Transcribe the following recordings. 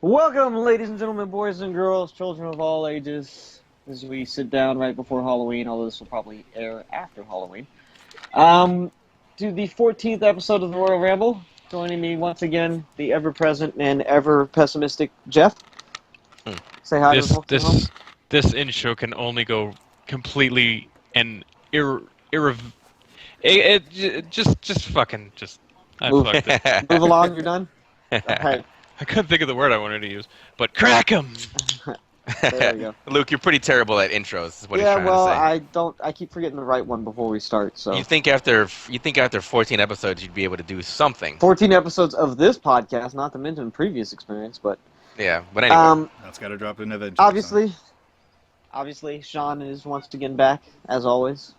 Welcome, ladies and gentlemen, boys and girls, children of all ages, as we sit down right before Halloween, although this will probably air after Halloween, to the 14th episode of the Royal Ramble. Joining me once again, the ever-present and ever-pessimistic Jeff. Say hi to the folks at home. This intro can only go completely and just fucking. I fucked it. Move along, you're done? Okay. I couldn't think of the word I wanted to use, but crack 'em! There we go. Luke, you're pretty terrible at intros, is what he's trying to say. I keep forgetting the right one before we start, so. You think after 14 episodes you'd be able to do something. 14 episodes of this podcast, not to mention previous experience, but. Yeah, but anyway. That's got to drop in eventually. Obviously, Sean is once again back, as always.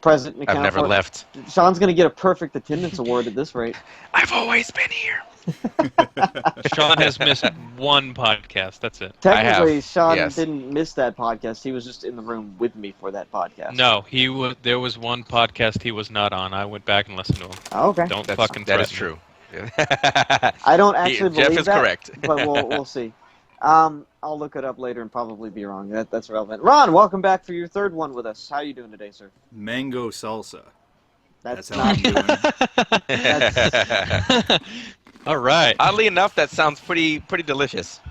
Present and I've never left. Sean's going to get a perfect attendance award at this rate. I've always been here. Sean has missed one podcast, that's it. Technically, Sean didn't miss that podcast. He was just in the room with me for that podcast. No, there was one podcast he was not on. I went back and listened to him. Oh, okay. That is true. I don't actually believe Jeff is that, correct. but we'll see. I'll look it up later and probably be wrong. That's relevant. Ron, welcome back for your third one with us. How are you doing today, sir? Mango salsa. That's how I'm doing. All right. Oddly enough, that sounds pretty delicious.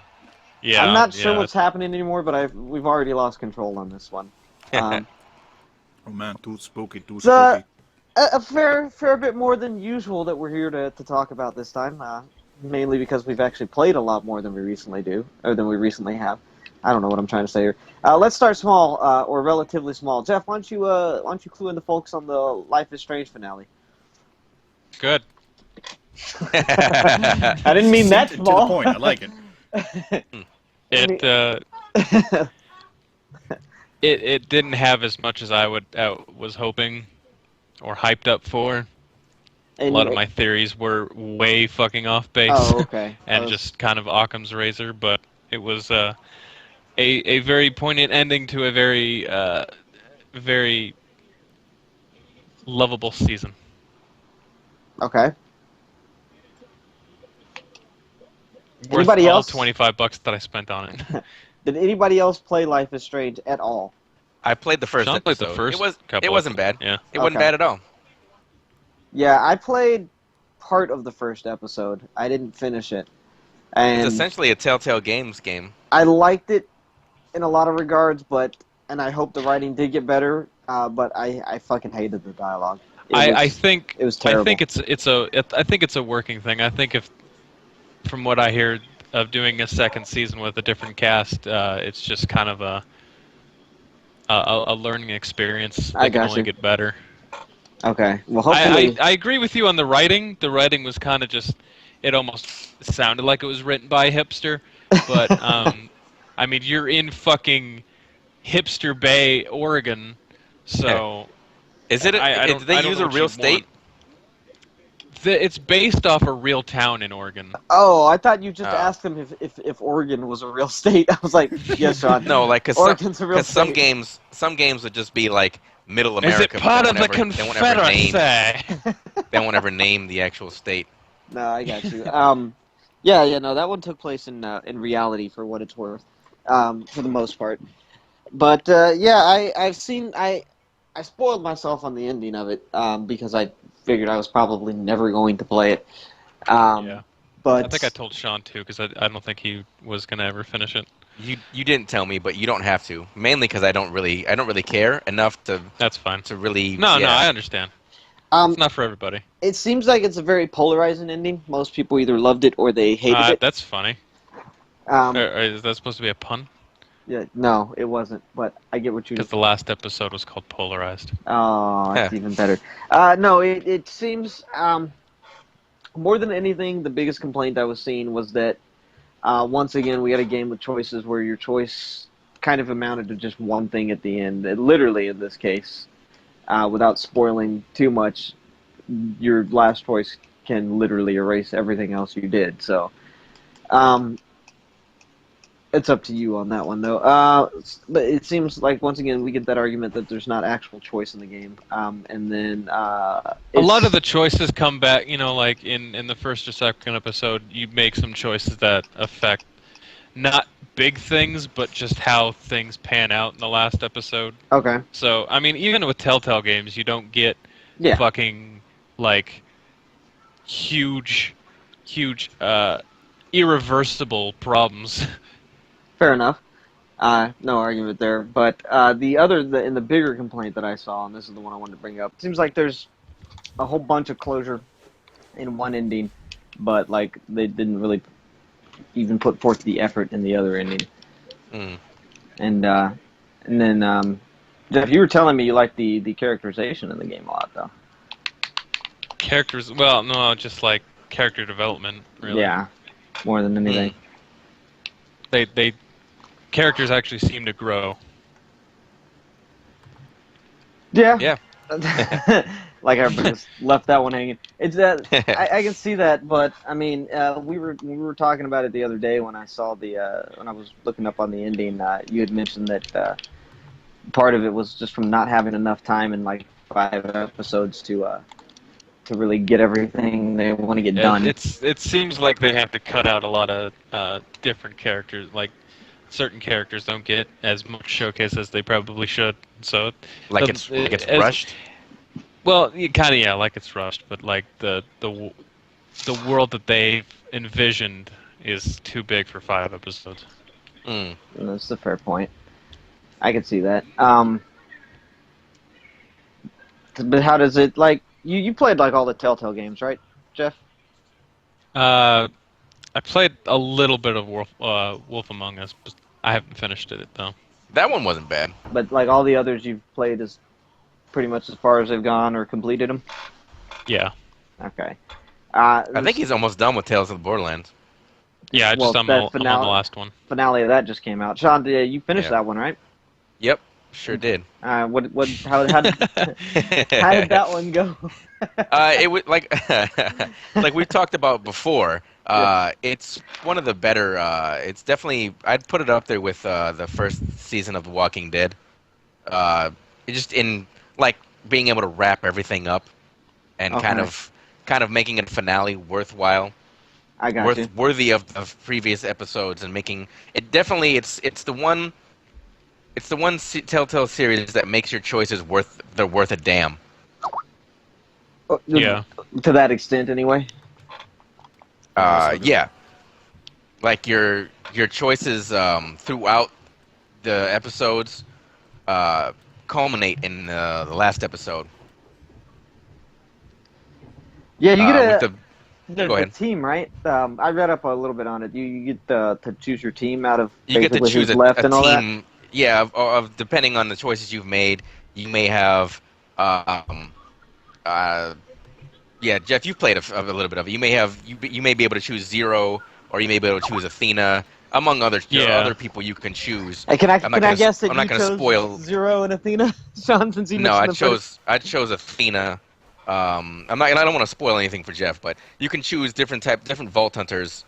Yeah. I'm not sure what's happening anymore, but we've already lost control on this one. Oh man, too spooky, too spooky. A fair bit more than usual that we're here to talk about this time. Mainly because we've actually played a lot more than we recently have. I don't know what I'm trying to say here. Let's start small, or relatively small. Jeff, why don't you clue in the folks on the Life is Strange finale? Good. I didn't mean that small. To the point. I like it. It didn't have as much as I was hoping or hyped up for. A lot of my theories were way fucking off base. Oh, okay. And just kind of Occam's razor, but it was a very poignant ending to a very very lovable season. Okay. Worth Anybody all else? $25 that I spent on it. Did anybody else play Life is Strange at all? I played the first Sean episode. played the first it wasn't bad. Yeah. It wasn't bad at all. Yeah, I played part of the first episode. I didn't finish it. And It's essentially a Telltale Games game. I liked it in a lot of regards, and I hope the writing did get better, but I fucking hated the dialogue. I think it was terrible. I think it's a working thing. I think from what I hear of doing a second season with a different cast, it's just kind of a learning experience that can only get better. Okay. Well, hopefully... I agree with you on the writing. The writing was kind of just... It almost sounded like it was written by a hipster. But, I mean, you're in fucking Hipster Bay, Oregon, so... Is it? Did they use a real state? It's based off a real town in Oregon. Oh, I thought you just asked them if Oregon was a real state. I was like, yes, Sean. No, like, Oregon's a real state. some games would just be like Middle America. Is it part of the Confederacy? They won't ever name the actual state. No, I got you. No, that one took place in reality for what it's worth, for the most part. But I spoiled myself on the ending of it because I figured I was probably never going to play it. But I think I told Sean too because I don't think he was gonna ever finish it. You didn't tell me, but you don't have to. Mainly because I don't really care enough to. That's fine. To really. No, I understand. It's not for everybody. It seems like it's a very polarizing ending. Most people either loved it or they hated it. That's funny. Is that supposed to be a pun? Yeah, no, it wasn't. But I get what you. Because the last episode was called Polarized. Oh, that's even better. No, it seems more than anything, the biggest complaint I was seeing was that once again we had a game with choices where your choice kind of amounted to just one thing at the end. Literally, in this case, without spoiling too much, your last choice can literally erase everything else you did. So, it's up to you on that one, though. But it seems like, once again, we get that argument that there's not actual choice in the game. And then A lot of the choices come back, like in the first or second episode, you make some choices that affect not big things, but just how things pan out in the last episode. Okay. So, I mean, even with Telltale games, you don't get Yeah. fucking, like, huge, irreversible problems. Fair enough. No argument there. But in the bigger complaint that I saw, and this is the one I wanted to bring up, it seems like there's a whole bunch of closure in one ending, but like they didn't really even put forth the effort in the other ending. Mm. And then Jeff, you were telling me you like the characterization in the game a lot, though. Characters, well, no, just like character development, really. Yeah, more than anything. They characters actually seem to grow. Yeah. Yeah. Like everybody just left that one hanging. It's that I can see that, but I mean, we were talking about it the other day when I saw when I was looking up on the ending. You had mentioned that part of it was just from not having enough time in like 5 episodes to really get everything they want to get done. It seems like they have to cut out a lot of different characters. Like certain characters don't get as much showcase as they probably should. So Like it's rushed. Well, kind of, yeah, like it's rushed, but like the world that they've envisioned is too big for 5 episodes. Mm. That's a fair point. I can see that. But how does it, like, you played like all the Telltale games, right, Jeff? I played a little bit of Wolf Among Us, but I haven't finished it though. That one wasn't bad. But like all the others you've played is pretty much as far as they've gone or completed them? Yeah. Okay. I think he's almost done with Tales of the Borderlands. Yeah, Well, I'm that on the last one. Finale of that just came out. Sean, you finished that one, right? Yep, sure did. How did that one go? It was like like we talked about before. It's one of the better. It's definitely, I'd put it up there with the first season of The Walking Dead. It just in like being able to wrap everything up and kind of making a finale worthwhile. I got you. Worthy of previous episodes, and making it definitely it's the one Telltale series that makes your choices worth a damn. Yeah. To that extent, anyway. Yeah. Like your choices throughout the episodes culminate in the last episode. Yeah, you get with go ahead. the team, right? I read up a little bit on it. You get to choose your team out of You get to basically choose who's a left and all that. team. Yeah, of depending on the choices you've made, you may have. Yeah, Jeff, you've played a little bit of it. You may have you may be able to choose Zero, or you may be able to choose Athena, among others. There are other people you can choose. Hey, can I guess that I'm not you going to chose spoil. Zero and Athena, Sean? Since you No, I mentioned chose Athena. I don't want to spoil anything for Jeff, but you can choose different Vault Hunters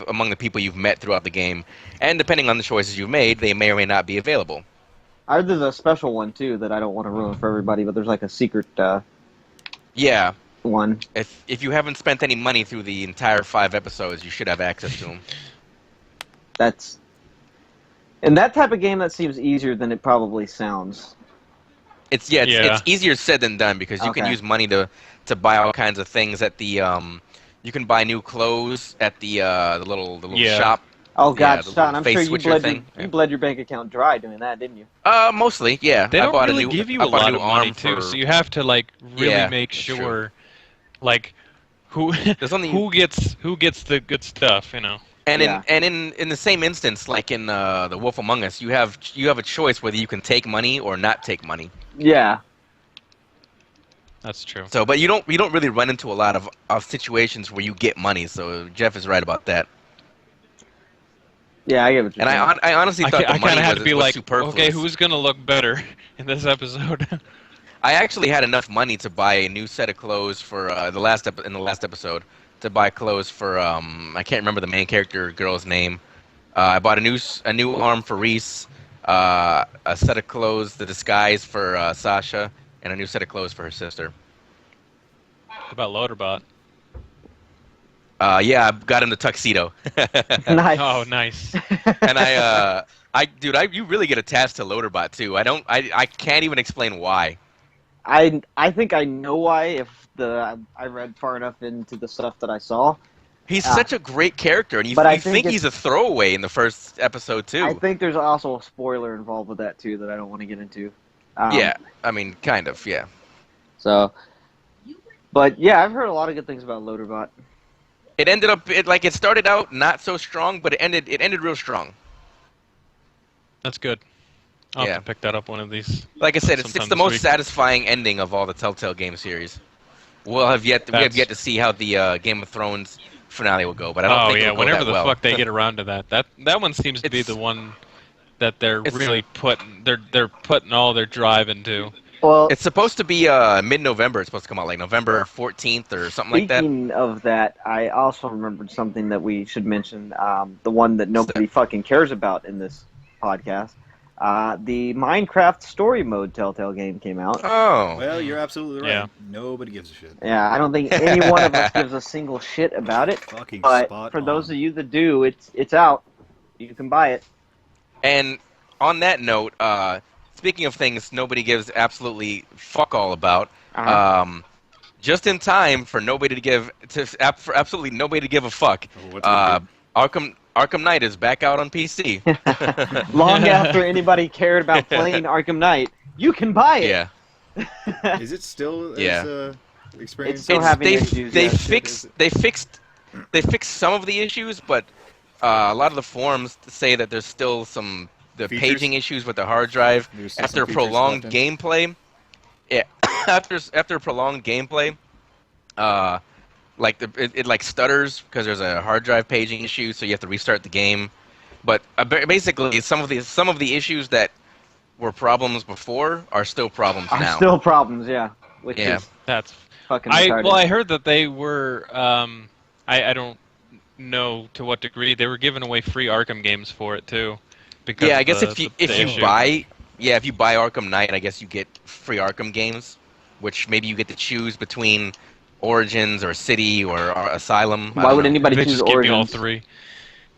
among the people you've met throughout the game, and depending on the choices you've made, they may or may not be available. There's a special one too that I don't want to ruin for everybody, but there's like a secret Yeah. one. If you haven't spent any money through the entire 5 episodes, you should have access to them. In that type of game, that seems easier than it probably sounds. It's easier said than done, because you can use money to buy all kinds of things at the you can buy new clothes at the little shop. Oh God, the Sean, I'm face sure you switcher bled your bank account dry doing that, didn't you? Mostly, yeah. They I don't bought really a new, give you I a bought lot new of money arm too, for- so you have to like really Yeah, make that's sure, true. like, who who gets the good stuff, you know. And Yeah. in the same instance, like in the Wolf Among Us, you have a choice whether you can take money or not take money. Yeah. That's true. So, but you don't really run into a lot of situations where you get money. So Jeff is right about that. Yeah, I get what you're And saying. I honestly thought I the money kind of had to be was like, superfluous. okay, who's gonna look better in this episode? I actually had enough money to buy a new set of clothes for the last episode to buy clothes for I can't remember the main character girl's name. I bought a new arm for Reese, a set of clothes, the disguise for Sasha, and a new set of clothes for her sister. What about Loaderbot? Yeah, I got him the tuxedo. Nice. Oh, nice. And you really get attached to Loaderbot too. I can't even explain why. I think I know why if I read far enough into the stuff that I saw. He's such a great character, and you but I think think he's a throwaway in the first episode too. I think there's also a spoiler involved with that too that I don't want to get into. Yeah, I mean, kind of, yeah. So, but yeah, I've heard a lot of good things about Loaderbot. It ended up it started out not so strong, but it ended real strong. That's good. I'll Yeah. have to pick that up one of these. Like I said, it's sometime the this most week. satisfying ending of all the Telltale game series. We have yet to see how the Game of Thrones finale will go, but I don't think it'll go whenever that the well. fuck they get around to that. That one seems to be It's- the one that they're it's- really they're putting all their drive into. Well, It's supposed to be mid-November. It's supposed to come out like November 14th or something like that. speaking of that, I also remembered something that we should mention. The one that nobody fucking cares about in this podcast. The Minecraft story mode Telltale game came out. Oh, Well, you're absolutely right. Yeah. Nobody gives a shit. Yeah, I don't think any one of us gives a single shit about it. Fucking But spot for on. those of you that do, it's out. You can buy it. and on that note, speaking of things nobody gives absolutely fuck all about, just in time for for absolutely nobody to give a fuck. Oh, what's it Arkham Knight is back out on PC. Long after anybody cared about playing Arkham Knight, you can buy it. Yeah. Is it still Yeah. as experience? It's still having issues, they yeah. fixed some of the issues, but a lot of the forums say that there's still some Features? paging issues with the hard drive There's still after some features prolonged left in? gameplay. Yeah, after prolonged gameplay, it like stutters because there's a hard drive paging issue, so you have to restart the game. But basically, some of the issues that were problems before are still problems Are now. still problems, yeah. Which Yeah. is That's fucking retarded. I heard that they were I don't know to what degree they were giving away free Arkham games for it too. Because Yeah, I guess of if you issue. buy Arkham Knight, I guess you get free Arkham games, which maybe you get to choose between Origins or City or Asylum. I Why don't would know. anybody They choose just give me all Origins? three.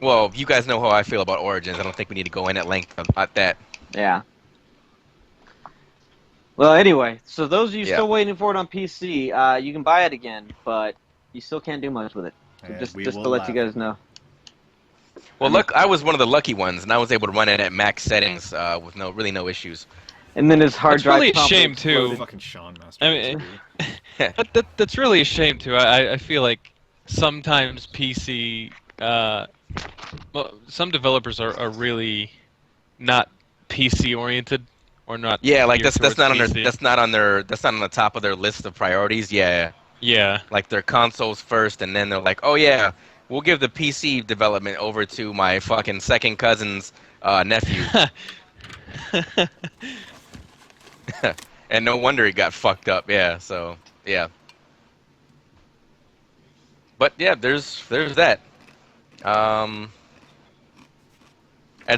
Well, you guys know how I feel about Origins. I don't think we need to go in at length about that. Yeah. Well, anyway, so those of you Yeah. still waiting for it on PC, you can buy it again, but you still can't do much with it. So And just we to will let you laugh. guys know. Well, look, I was one of the lucky ones, and I was able to run it at max settings with no issues. And then his hard It's drive really a promptly exploded. too. Fucking Sean Master. I mean, that's really a shame too. I feel like sometimes PC, well, some developers are really not PC oriented or not. Yeah, like geared that's not on towards their PC. that's not on the top of their list of priorities. Yeah, Yeah. like their consoles first, and then they're like, oh yeah, we'll give the PC development over to my fucking second cousin's nephew. And no wonder he got fucked up. Yeah, so yeah. But yeah, there's that. And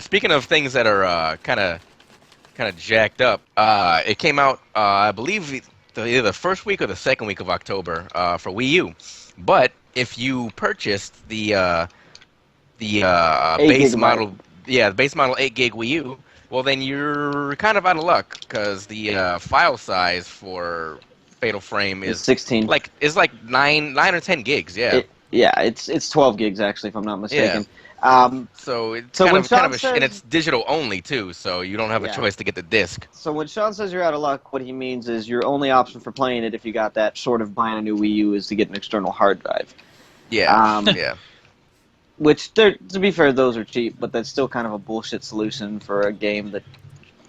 speaking of things that are kind of jacked up, it came out I believe either the first week or the second week of October for Wii U. But if you purchased the 8 base gigabyte. model, the base model 8 gig Wii U, well then you're kind of out of luck because the file size for Fatal Frame It's is 16. like 9 or 10 gigs. Yeah. It's 12 gigs actually, if I'm not mistaken. So it's So kind when of Sean and says- it's digital only too, so you don't have a Yeah. choice to get the disc. So when Sean says you're out of luck, what he means is your only option for playing it if you got that short of buying a new Wii U is to get an external hard drive. Yeah, Um, yeah, Which, to be fair, those are cheap, but that's still kind of a bullshit solution for a game that,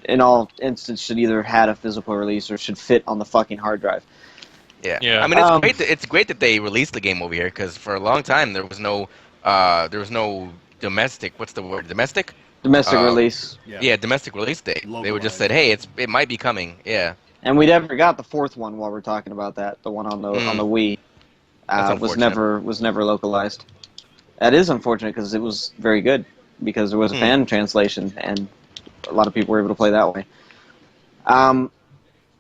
in all instances, should either had a physical release or should fit on the fucking hard drive. yeah. Yeah. I mean, Um, it's great that they released the game over here because for a long time there was no domestic. What's the word? Domestic? Domestic release. Yeah, domestic release date. They were just Localized. said, hey, it might be coming. Yeah, And we never got the fourth one while we're talking about that. The one on the Wii That's was unfortunate. never localized. That is unfortunate because it was very good because there was a fan translation and a lot of people were able to play that way.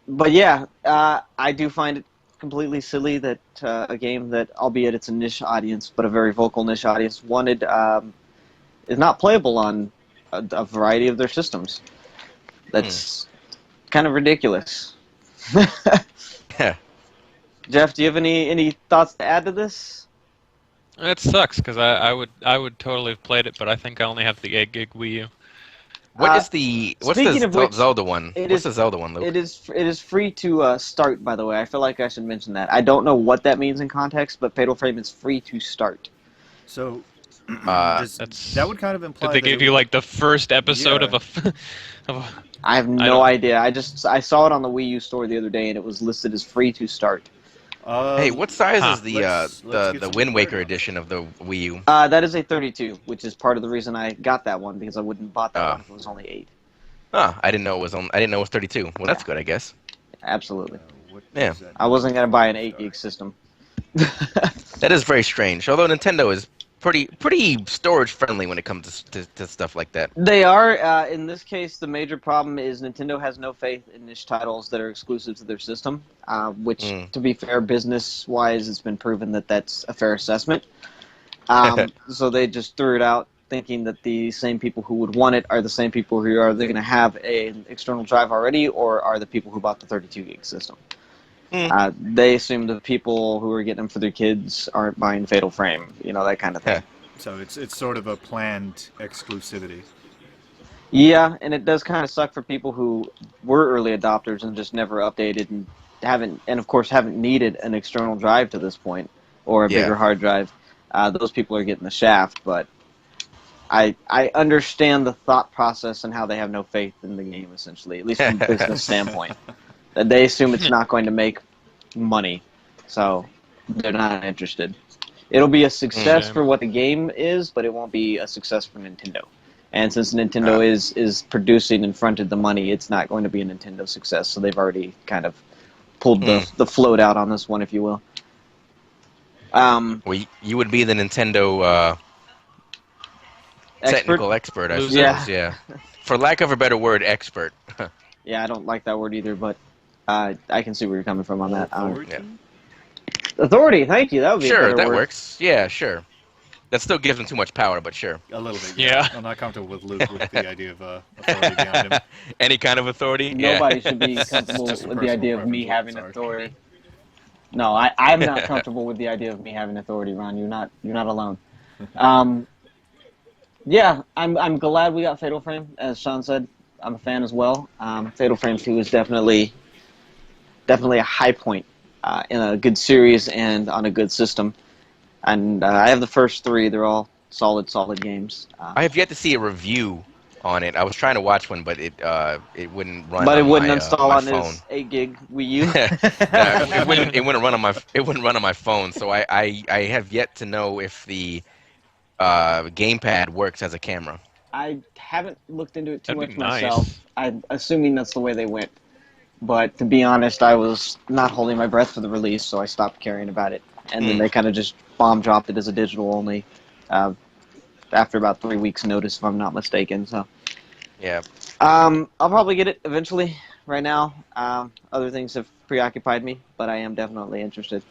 But yeah, I do find it completely silly that a game that, albeit it's a niche audience, but a very vocal niche audience, wanted is not playable on a variety of their systems. That's kind of ridiculous. Jeff, do you have any thoughts to add to this? It sucks because I would totally have played it, but I think I only have the 8 gig Wii U. What's Speaking of the which, Zelda one? it What's is the Zelda one, Luke? it is free to start. By the way, I feel like I should mention that. I don't know what that means in context, but Fatal Frame is free to start. So, That's that would kind of Did imply they that give you like the first episode Yeah. of a I have I no don't- idea. I saw it on the Wii U store the other day, and it was listed as free to start. Hey, what size Huh. is let's get the some Wind Waker clarity on edition of the Wii U? That is a 32, which is part of the reason I got that one because I wouldn't have bought that Oh. one if it was only 8. I didn't know it was on. I didn't know it was 32. Well, that's good, I guess. Absolutely. What Yeah. does that I wasn't mean? gonna buy an 8 gig system. That is very strange. Although Nintendo is pretty storage friendly when it comes to stuff like that. They are. In this case, the major problem is Nintendo has no faith in niche titles that are exclusive to their system, which, to be fair, business-wise, it's been proven that that's a fair assessment. So they just threw it out, thinking that the same people who would want it are the same people who are they going to have an external drive already, or are the people who bought the 32 gig system. They assume the people who are getting them for their kids aren't buying Fatal Frame, that kind of thing. So it's sort of a planned exclusivity. Yeah, and it does kind of suck for people who were early adopters and just never updated and of course haven't needed an external drive to this point or a bigger Yeah. hard drive. Those people are getting the shaft, but I understand the thought process and how they have no faith in the game, essentially, at least from a business standpoint. That they assume it's not going to make money, so they're not interested. It'll be a success Mhm. for what the game is, but it won't be a success for Nintendo. And since Nintendo is producing and fronted the money, it's not going to be a Nintendo success. So they've already kind of pulled the float out on this one, if you will. Well, you would be the Nintendo technical expert, I Loser. suppose. Yeah. For lack of a better word, expert. Yeah, I don't like that word either, but I can see where you're coming from on that. Authority? Yeah. Authority, thank you. That would be a Sure, better that word. works. Yeah, sure. That still gives them too much power, but sure. A little bit. Yeah. I'm not comfortable with Luke with the idea of authority behind him. Any kind of authority? Nobody Yeah. should be comfortable Just a with the idea of personal me preference, having sorry. authority. No, I'm not comfortable with the idea of me having authority, Ron. You're not alone. Yeah, I'm glad we got Fatal Frame. As Sean said, I'm a fan as well. Fatal Frame 2 is definitely a high point in a good series and on a good system. And I have the first 3. They're all solid games. I have yet to see a review on it. I was trying to watch one, but it wouldn't run. But on it wouldn't my, install my on phone. his 8 gig Wii U. No, it wouldn't run on my phone. So I have yet to know if the gamepad works as a camera. I haven't looked into it too That'd much be nice. myself. I'm assuming that's the way they went. But to be honest, I was not holding my breath for the release, so I stopped caring about it. And then they kind of just bomb dropped it as a digital only after about 3 weeks' notice, if I'm not mistaken. So Yeah. I'll probably get it eventually. Right now, other things have preoccupied me, but I am definitely interested.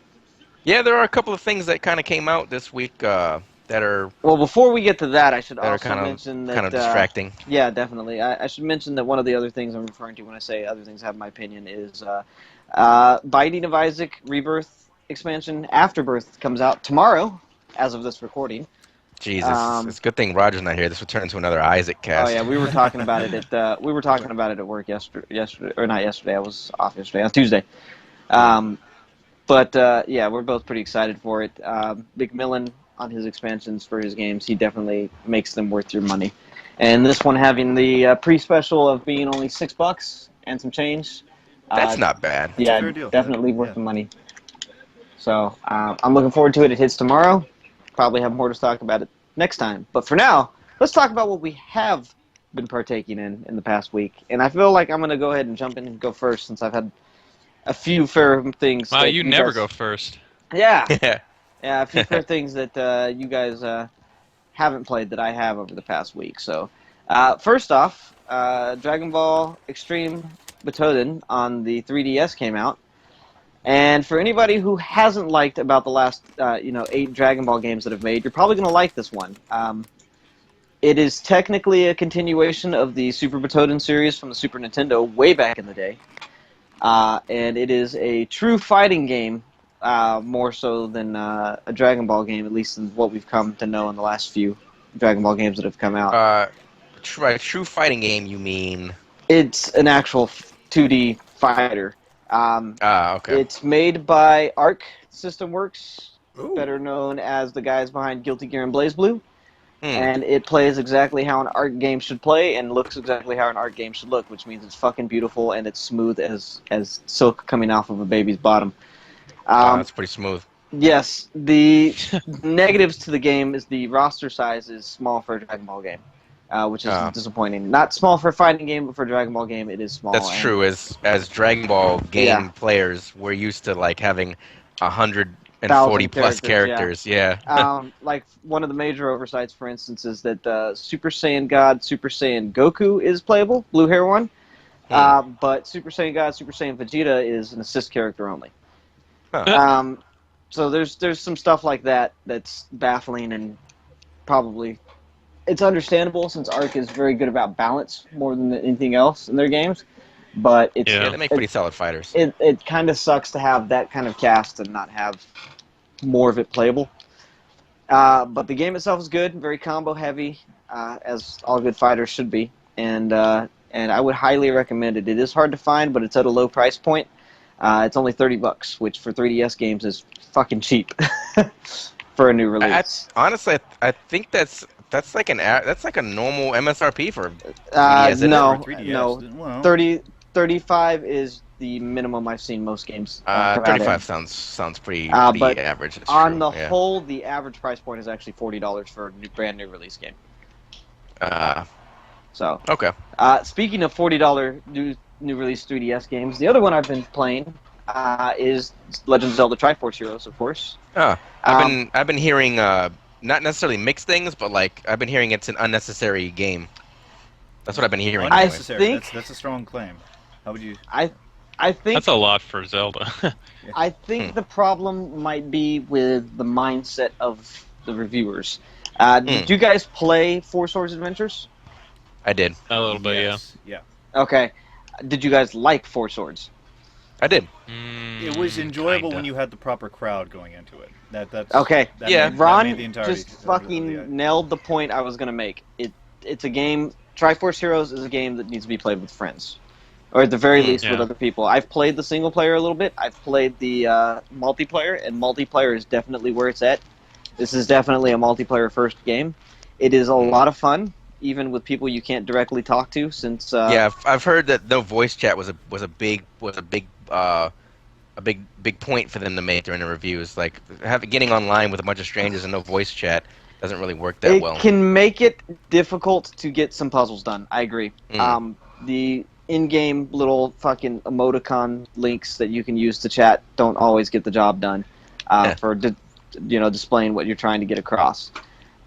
Yeah, there are a couple of things that kind of came out this week that are Well, before we get to that, I should that are also kind mention that... of distracting. Yeah, definitely. I should mention that one of the other things I'm referring to when I say other things have my opinion is Binding of Isaac Rebirth expansion Afterbirth comes out tomorrow, as of this recording. Jesus, it's a good thing Roger's not here. This would turn into another Isaac cast. Oh yeah, we were talking about it at work yesterday, or not yesterday. I was off yesterday on Tuesday. But yeah, we're both pretty excited for it. McMillan on his expansions for his games, he definitely makes them worth your money. And this one having the pre-special of being only $6 and some change. That's not bad. a Yeah, fair deal. definitely worth Yeah. the money. So I'm looking forward to it. It hits tomorrow. Probably have more to talk about it next time. But for now, let's talk about what we have been partaking in the past week, and I feel like I'm going to go ahead and jump in and go first since I've had a few fair things. Wow, that you never guys, go first. Yeah, Yeah. yeah, a few fair things that you guys haven't played that I have over the past week. So, first off, Dragon Ball Extreme Butoden on the 3DS came out. And for anybody who hasn't liked about the last, 8 Dragon Ball games that have made, you're probably going to like this one. It is technically a continuation of the Super Butoden series from the Super Nintendo way back in the day. And it is a true fighting game, more so than a Dragon Ball game, at least in what we've come to know in the last few Dragon Ball games that have come out. True fighting game, you mean? It's an actual 2D fighter. Okay. It's made by Arc System Works, Ooh. better known as the guys behind Guilty Gear and BlazBlue. Hmm. And it plays exactly how an art game should play and looks exactly how an art game should look, which means it's fucking beautiful and it's smooth as silk coming off of a baby's bottom. That's pretty smooth. Yes, the negatives to the game is the roster size is small for a Dragon Ball game, which is disappointing. Not small for a fighting game, but for a Dragon Ball game, it is small. That's true. As Dragon Ball game Yeah. players, we're used to like having 140 1,000 plus characters. Yeah. Like one of the major oversights, for instance, is that Super Saiyan God, Super Saiyan Goku is playable, blue hair one, but Super Saiyan God, Super Saiyan Vegeta is an assist character only. Huh. So there's some stuff like that that's baffling and probably it's understandable since Arc is very good about balance more than anything else in their games. But it's Yeah. Yeah, they make pretty solid fighters. it kind of sucks to have that kind of cast and not have more of it playable. But the game itself is good, very combo heavy, as all good fighters should be, and I would highly recommend it. It is hard to find, but it's at a low price point. It's only $30, which for 3DS games is fucking cheap for a new release. Honestly, I think that's like a normal MSRP for 3DS, isn't it? No, For 3DS. no, Well, 35 is the minimum I've seen most games. Come out 35 in. sounds pretty but average. That's On true, the yeah. whole, the average price point is actually $40 for a brand new release game. So, Okay. speaking of $40 new release 3DS games, the other one I've been playing is Legend of Zelda Triforce Heroes, of course. I've been hearing not necessarily mixed things, but like I've been hearing it's an unnecessary game. That's what I've been hearing. I anyway. unnecessary. think- That's a strong claim. How would you? I think That's a lot for Zelda. I think the problem might be with the mindset of the reviewers. Did you guys play Four Swords Adventures? I did. A little bit, Yes. Yeah. Okay. Did you guys like Four Swords? I did. yeah. It was enjoyable Kinda. when you had the proper crowd going into it. That's Okay. That Yeah. made, that Ron made the entirety just of fucking the- nailed the point I was going to make. It's a game. Triforce Heroes is a game that needs to be played with friends, or at the very least with yeah. other people. I've played the single player a little bit. I've played the multiplayer, and multiplayer is definitely where it's at. This is definitely a multiplayer first game. It is a lot of fun, even with people you can't directly talk to. Since Yeah, I've heard that no voice chat was a big point for them to make during the reviews. Like getting online with a bunch of strangers and no voice chat doesn't really work that it well. can make it difficult to get some puzzles done. I agree. Mm. The in-game little fucking emoticon links that you can use to chat don't always get the job done for displaying what you're trying to get across.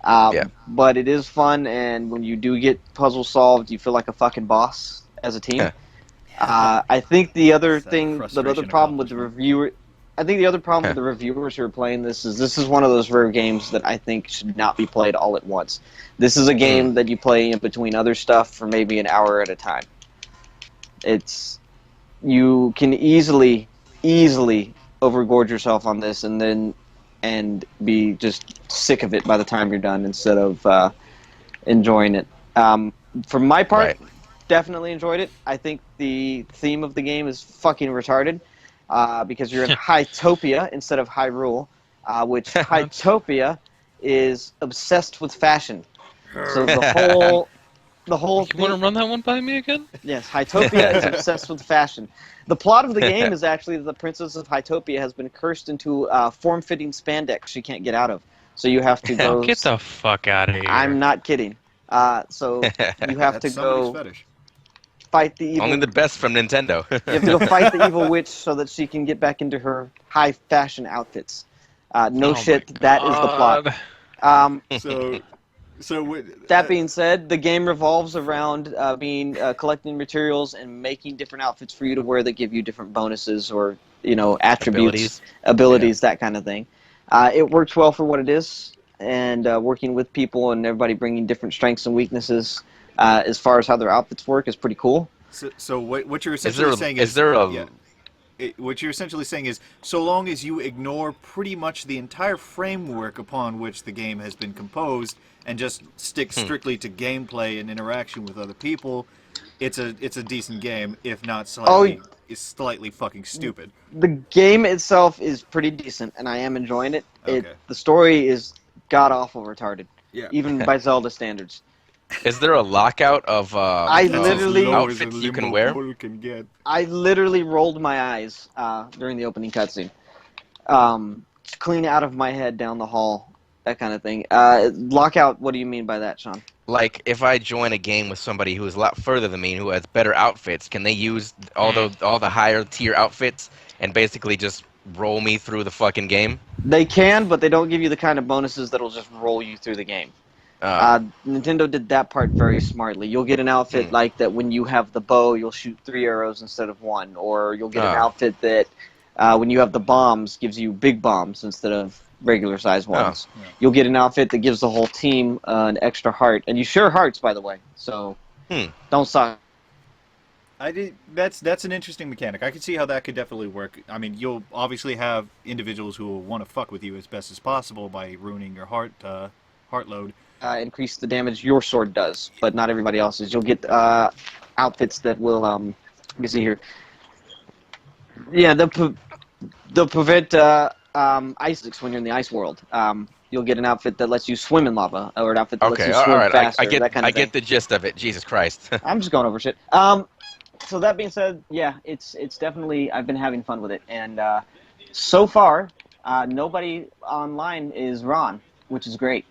But it is fun, and when you do get puzzles solved, you feel like a fucking boss as a team. I think the other It's that thing, the other frustration problem with the reviewer, I think the other problem with the reviewers who are playing this is one of those rare games that I think should not be played all at once. This is a game that you play in between other stuff for maybe an hour at a time. You can easily overgorge yourself on this and be just sick of it by the time you're done instead of enjoying it. For my part, definitely enjoyed it. I think the theme of the game is fucking retarded because you're in Hytopia instead of Hyrule, which Hytopia is obsessed with fashion. So the whole You want to run that one by me again? Yes, Hytopia is obsessed with fashion. The plot of the game is actually that the princess of Hytopia has been cursed into form-fitting spandex she can't get out of. So you have to go... Get the fuck out of here. I'm not kidding. So you have That's to somebody's go fetish. fight the evil. Only the best from Nintendo. You have to go fight the evil witch so that she can get back into her high fashion outfits. No Oh shit, my that is the plot. God. So, That being said, the game revolves around collecting materials and making different outfits for you to wear that give you different bonuses or attributes, abilities, that kind of thing. It works well for what it is, and working with people and everybody bringing different strengths and weaknesses as far as how their outfits work is pretty cool. so what you're Is essentially there saying is there yeah, a what you're essentially saying is, so long as you ignore pretty much the entire framework upon which the game has been composed and just stick strictly to gameplay and interaction with other people, it's a decent game, if not Oh, slightly fucking stupid. the game itself is pretty decent, and I am enjoying it. Okay. The story is god awful retarded, Yeah. even by Zelda standards. is there a lockout of I That's as literally- low as a outfits you can limbo wear? bull can get. I literally rolled my eyes during the opening cutscene. Clean out of my head down the hall, that kind of thing. Lockout, what do you mean by that, Sean? Like, if I join a game with somebody who is a lot further than me, who has better outfits, can they use all the higher tier outfits and basically just roll me through the fucking game? They can, but they don't give you the kind of bonuses that'll just roll you through the game. Nintendo did that part very smartly. You'll get an outfit like that when you have the bow, you'll shoot 3 arrows instead of 1. Or you'll get an outfit that when you have the bombs, gives you big bombs instead of regular size ones. Yeah. You'll get an outfit that gives the whole team an extra heart. And you share hearts, by the way. So don't suck. That's an interesting mechanic. I can see how that could definitely work. I mean, you'll obviously have individuals who will want to fuck with you as best as possible by ruining your heart load. Increase the damage your sword does, but not everybody else's. You'll get outfits that will, let me see here. Yeah, they'll prevent ice leaks when you're in the ice world. You'll get an outfit that lets you swim in lava, or an outfit that lets you swim faster, that kind of thing. get the gist of it. Jesus Christ. I'm just going over shit. So that being said, yeah, it's definitely, I've been having fun with it, and so far, nobody online is Ron, which is great.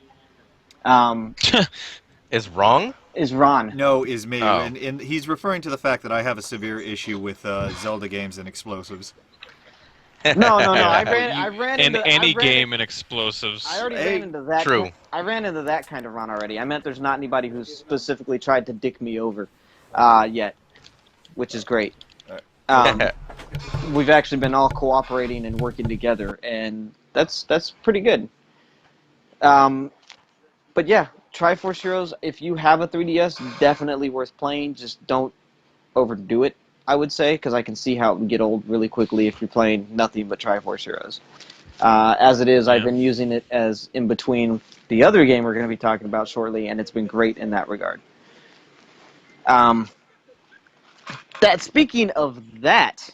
Is wrong? Is Ron. No, is me, Oh. and he's referring to the fact that I have a severe issue with Zelda games and explosives. No. I ran In into any I ran game in explosives. I already Hey, ran into that. true. I ran into that kind of run already. I meant there's not anybody who's specifically tried to dick me over yet, which is great. We've actually been all cooperating and working together, and that's pretty good. But yeah, Triforce Heroes, if you have a 3DS, definitely worth playing. Just don't overdo it, I would say, because I can see how it would get old really quickly if you're playing nothing but Triforce Heroes. As it is, I've been using it as in between the other game we're going to be talking about shortly, and it's been great in that regard. Speaking of that,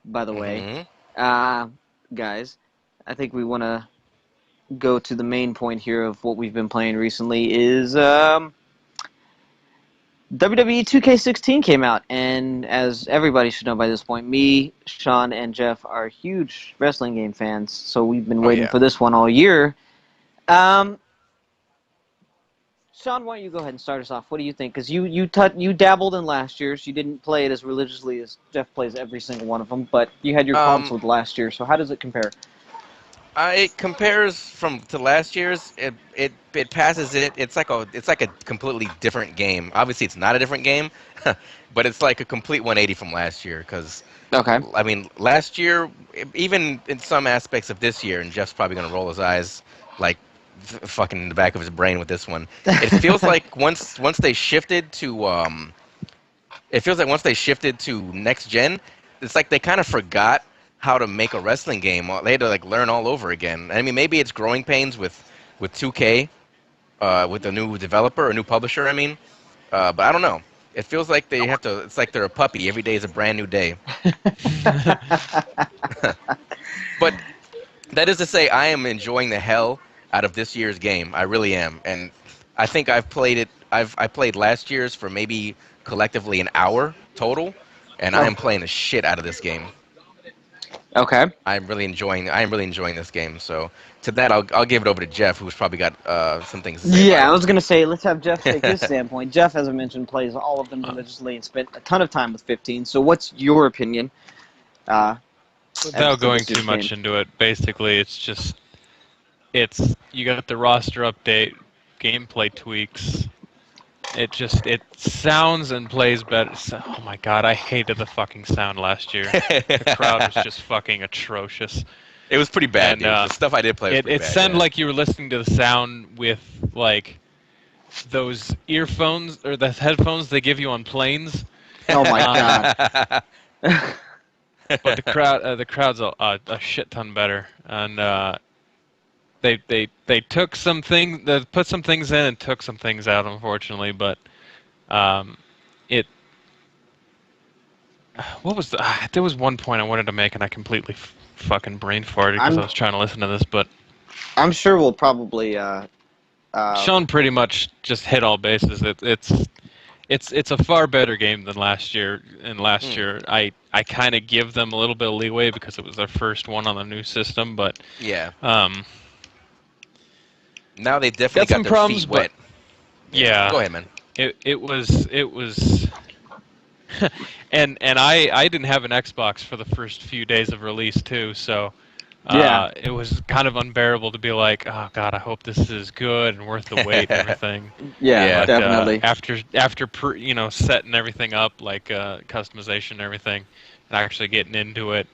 by the way, guys, I think we want to go to the main point here of what we've been playing recently is WWE 2K16 came out, and as everybody should know by this point, me, Sean, and Jeff are huge wrestling game fans, so we've been waiting for this one all year. Sean, why don't you go ahead and start us off? What do you think? Because you dabbled in last year's. You didn't play it as religiously as Jeff plays every single one of them, but you had your comps with last year, so how does it compare? It compares to last year's. It passes it. It's like a completely different game. Obviously, it's not a different game, but it's like a complete 180 from last year. Because I mean, last year, even in some aspects of this year, and Jeff's probably gonna roll his eyes like fucking in the back of his brain with this one. It feels like once they shifted to next gen, it's like they kind of forgot how to make a wrestling game. They had to like learn all over again. I mean, maybe it's growing pains with 2K, with a new developer, a new publisher. I mean, but I don't know. It feels like they have to. It's like they're a puppy. Every day is a brand new day. But that is to say, I am enjoying the hell out of this year's game. I really am, and I think I've played it. I played last year's for maybe collectively an hour total, and I am playing the shit out of this game. Okay. I'm really enjoying this game. So to that, I'll give it over to Jeff, who's probably got some things to say about Yeah, I it. was gonna say let's have Jeff take his standpoint. Jeff, as I mentioned, plays all of them Uh, religiously and spent a ton of time with 15. So, what's your opinion? As Without to going this too year's game? much into it, basically, it's you got the roster update, gameplay tweaks. It sounds and plays better. Oh my god, I hated the fucking sound last year. The crowd was just fucking atrocious. It was pretty bad, And dude. The stuff I did play was pretty it bad. sounded Yeah. like you were listening to the sound with like those earphones or the headphones they give you on planes. Oh my Um, god. but the crowd's a shit ton better, and they took some things, they put some things in and took some things out, unfortunately. But um, it what was there was one point I wanted to make and I completely fucking brain farted because I I'm was trying to listen to this, but I'm sure we'll probably Sean pretty much just hit all bases. It's a far better game than last year. And last year, I kind of give them a little bit of leeway because it was their first one on the new system. But Yeah. um, Now they definitely got got some their problems, feet but wet. yeah, Go ahead, man. it was. and I didn't have an Xbox for the first few days of release too, so yeah. it was kind of unbearable to be like, oh god, I hope this is good and worth the wait and everything. Yeah, Yeah. But definitely. after setting everything up like customization and everything, and actually getting into it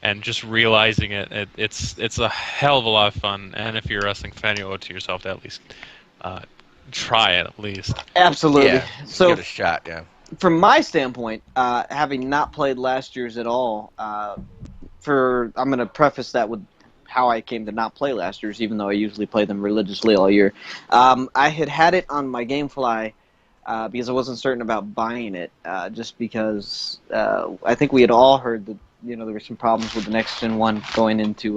and just realizing it's a hell of a lot of fun. And if you're a wrestling fan, you owe it to yourself to at least try it at least. Absolutely. Yeah. So, Give it a shot. Yeah. from my standpoint, having not played last year's at all, I'm going to preface that with how I came to not play last year's, even though I usually play them religiously all year. I had it on my GameFly because I wasn't certain about buying it, just because I think we had all heard that there were some problems with the next gen one going into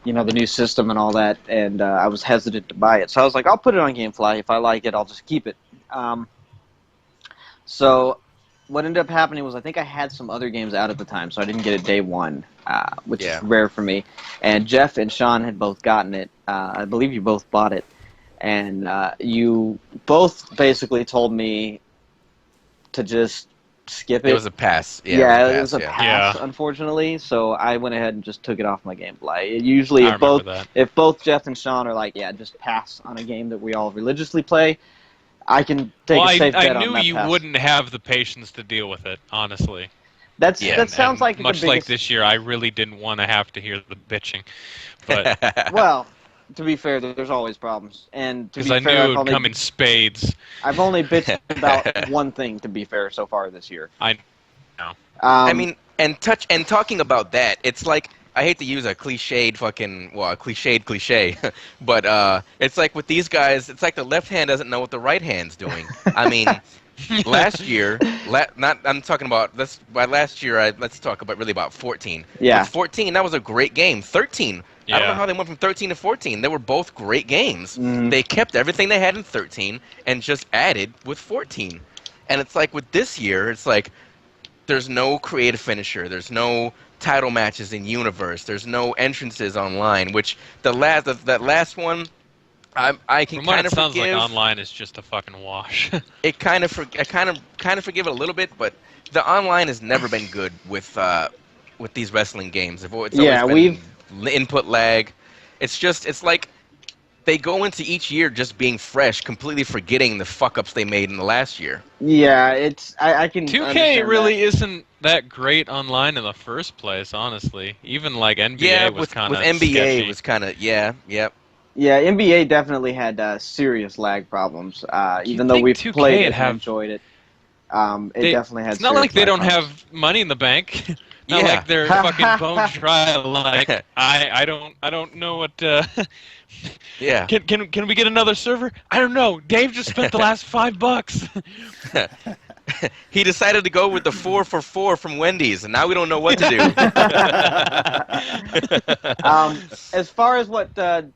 the new system and all that, and I was hesitant to buy it. So I was like, I'll put it on GameFly. If I like it, I'll just keep it. So what ended up happening was I think I had some other games out at the time, so I didn't get it day one, which Yeah. is rare for me. And Jeff and Sean had both gotten it. I believe you both bought it. And you both basically told me to just skip it. It was a pass. Yeah. It was a yeah. pass, Yeah. unfortunately. So I went ahead and just took it off my GameFly. Usually, I remember that. if both Jeff and Sean are like, yeah, just pass on a game that we all religiously play, I can take Well, a safe bet I on knew that you pass. wouldn't have the patience to deal with it, honestly. That Yeah, sounds And like much the like biggest. this year, I really didn't want to have to hear the bitching, but Well, to be fair, there's always problems, and to because be I fair, knew it would come in spades. I've only bitched about one thing. To be fair, so far this year. I know. I mean, and talking about that, it's like I hate to use a cliched cliche, but it's like with these guys, it's like the left hand doesn't know what the right hand's doing. I mean, last year, I'm talking about by last year. Let's talk about 14. Yeah. With 14, that was a great game. 13. I don't know Yeah. how they went from 13 to 14. They were both great games. Mhm. They kept everything they had in 13 and just added with 14. And it's like with this year, it's like there's no creative finisher. There's no title matches in universe. There's no entrances online. Which that last one, I can From what kind it of sounds forgive. like, online is just a fucking wash. I kind of forgive it a little bit, but the online has never been good with these wrestling games. It's always been input lag. It's like they go into each year just being fresh, completely forgetting the fuck ups they made in the last year. Yeah, I can. 2K understand really that. isn't that great online in the first place, honestly. Even like NBA Yeah, was with kind of NBA sketchy. it was kind of yep. Yeah, NBA definitely had serious lag problems. You Even though think we 2K played would it have- and enjoyed it, it definitely had. It's not serious like they lag don't problems. have money in the bank. Not Yeah. like they're fucking bone dry. Like I don't know what. Yeah. Can we get another server? I don't know. Dave just spent the last $5. He decided to go with the 4 for 4 from Wendy's, and now we don't know what to do. As far as what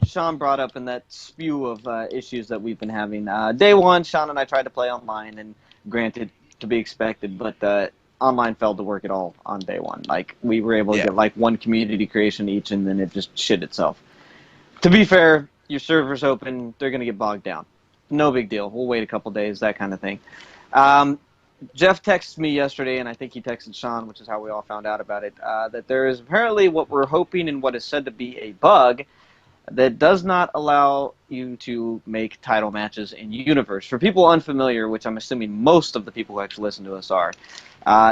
Sean brought up in that spew of issues that we've been having, day one, Sean and I tried to play online, and granted, to be expected, but online failed to work at all on day one. Like, we were able to Yeah. get like one community creation each, and then it just shit itself. To be fair, your server's open, they're going to get bogged down. No big deal. We'll wait a couple days, that kind of thing. Jeff texted me yesterday, and I think he texted Sean, which is how we all found out about it, that there is apparently what we're hoping and what is said to be a bug that does not allow you to make title matches in Universe. For people unfamiliar, which I'm assuming most of the people who actually listen to us are,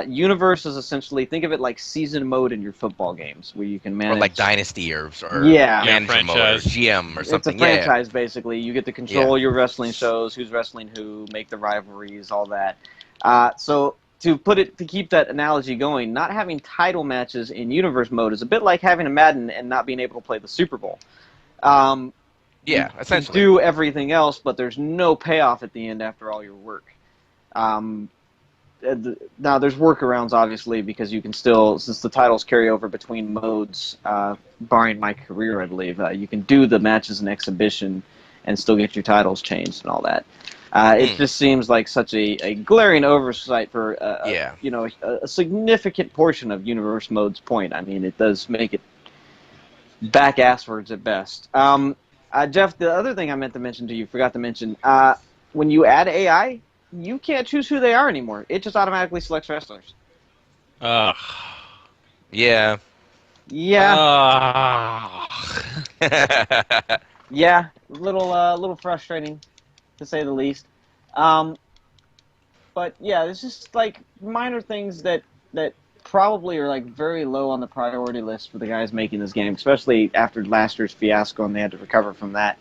Universe is essentially, think of it like season mode in your football games, where you can manage... Or like Dynasty or Yeah. Manager mode or franchise. GM or something. It's a franchise, basically. You get to control your wrestling shows, who's wrestling who, make the rivalries, all that. So to keep that analogy going, not having title matches in Universe mode is a bit like having a Madden and not being able to play the Super Bowl. Yeah, You essentially. do everything else, but there's no payoff at the end after all your work. Now, there's workarounds, obviously, because you can still, since the titles carry over between modes, barring my career, I believe, you can do the matches in exhibition and still get your titles changed and all that. It just seems like such a glaring oversight for a significant portion of Universe Mode's point. I mean, it does make it back-asswards at best. Jeff, the other thing I meant to mention to you, forgot to mention, when you add AI, you can't choose who they are anymore. It just automatically selects wrestlers. Ugh. Yeah. Yeah, yeah, little frustrating, to say the least. But yeah, it's just like minor things that probably are like very low on the priority list for the guys making this game, especially after last year's fiasco and they had to recover from that.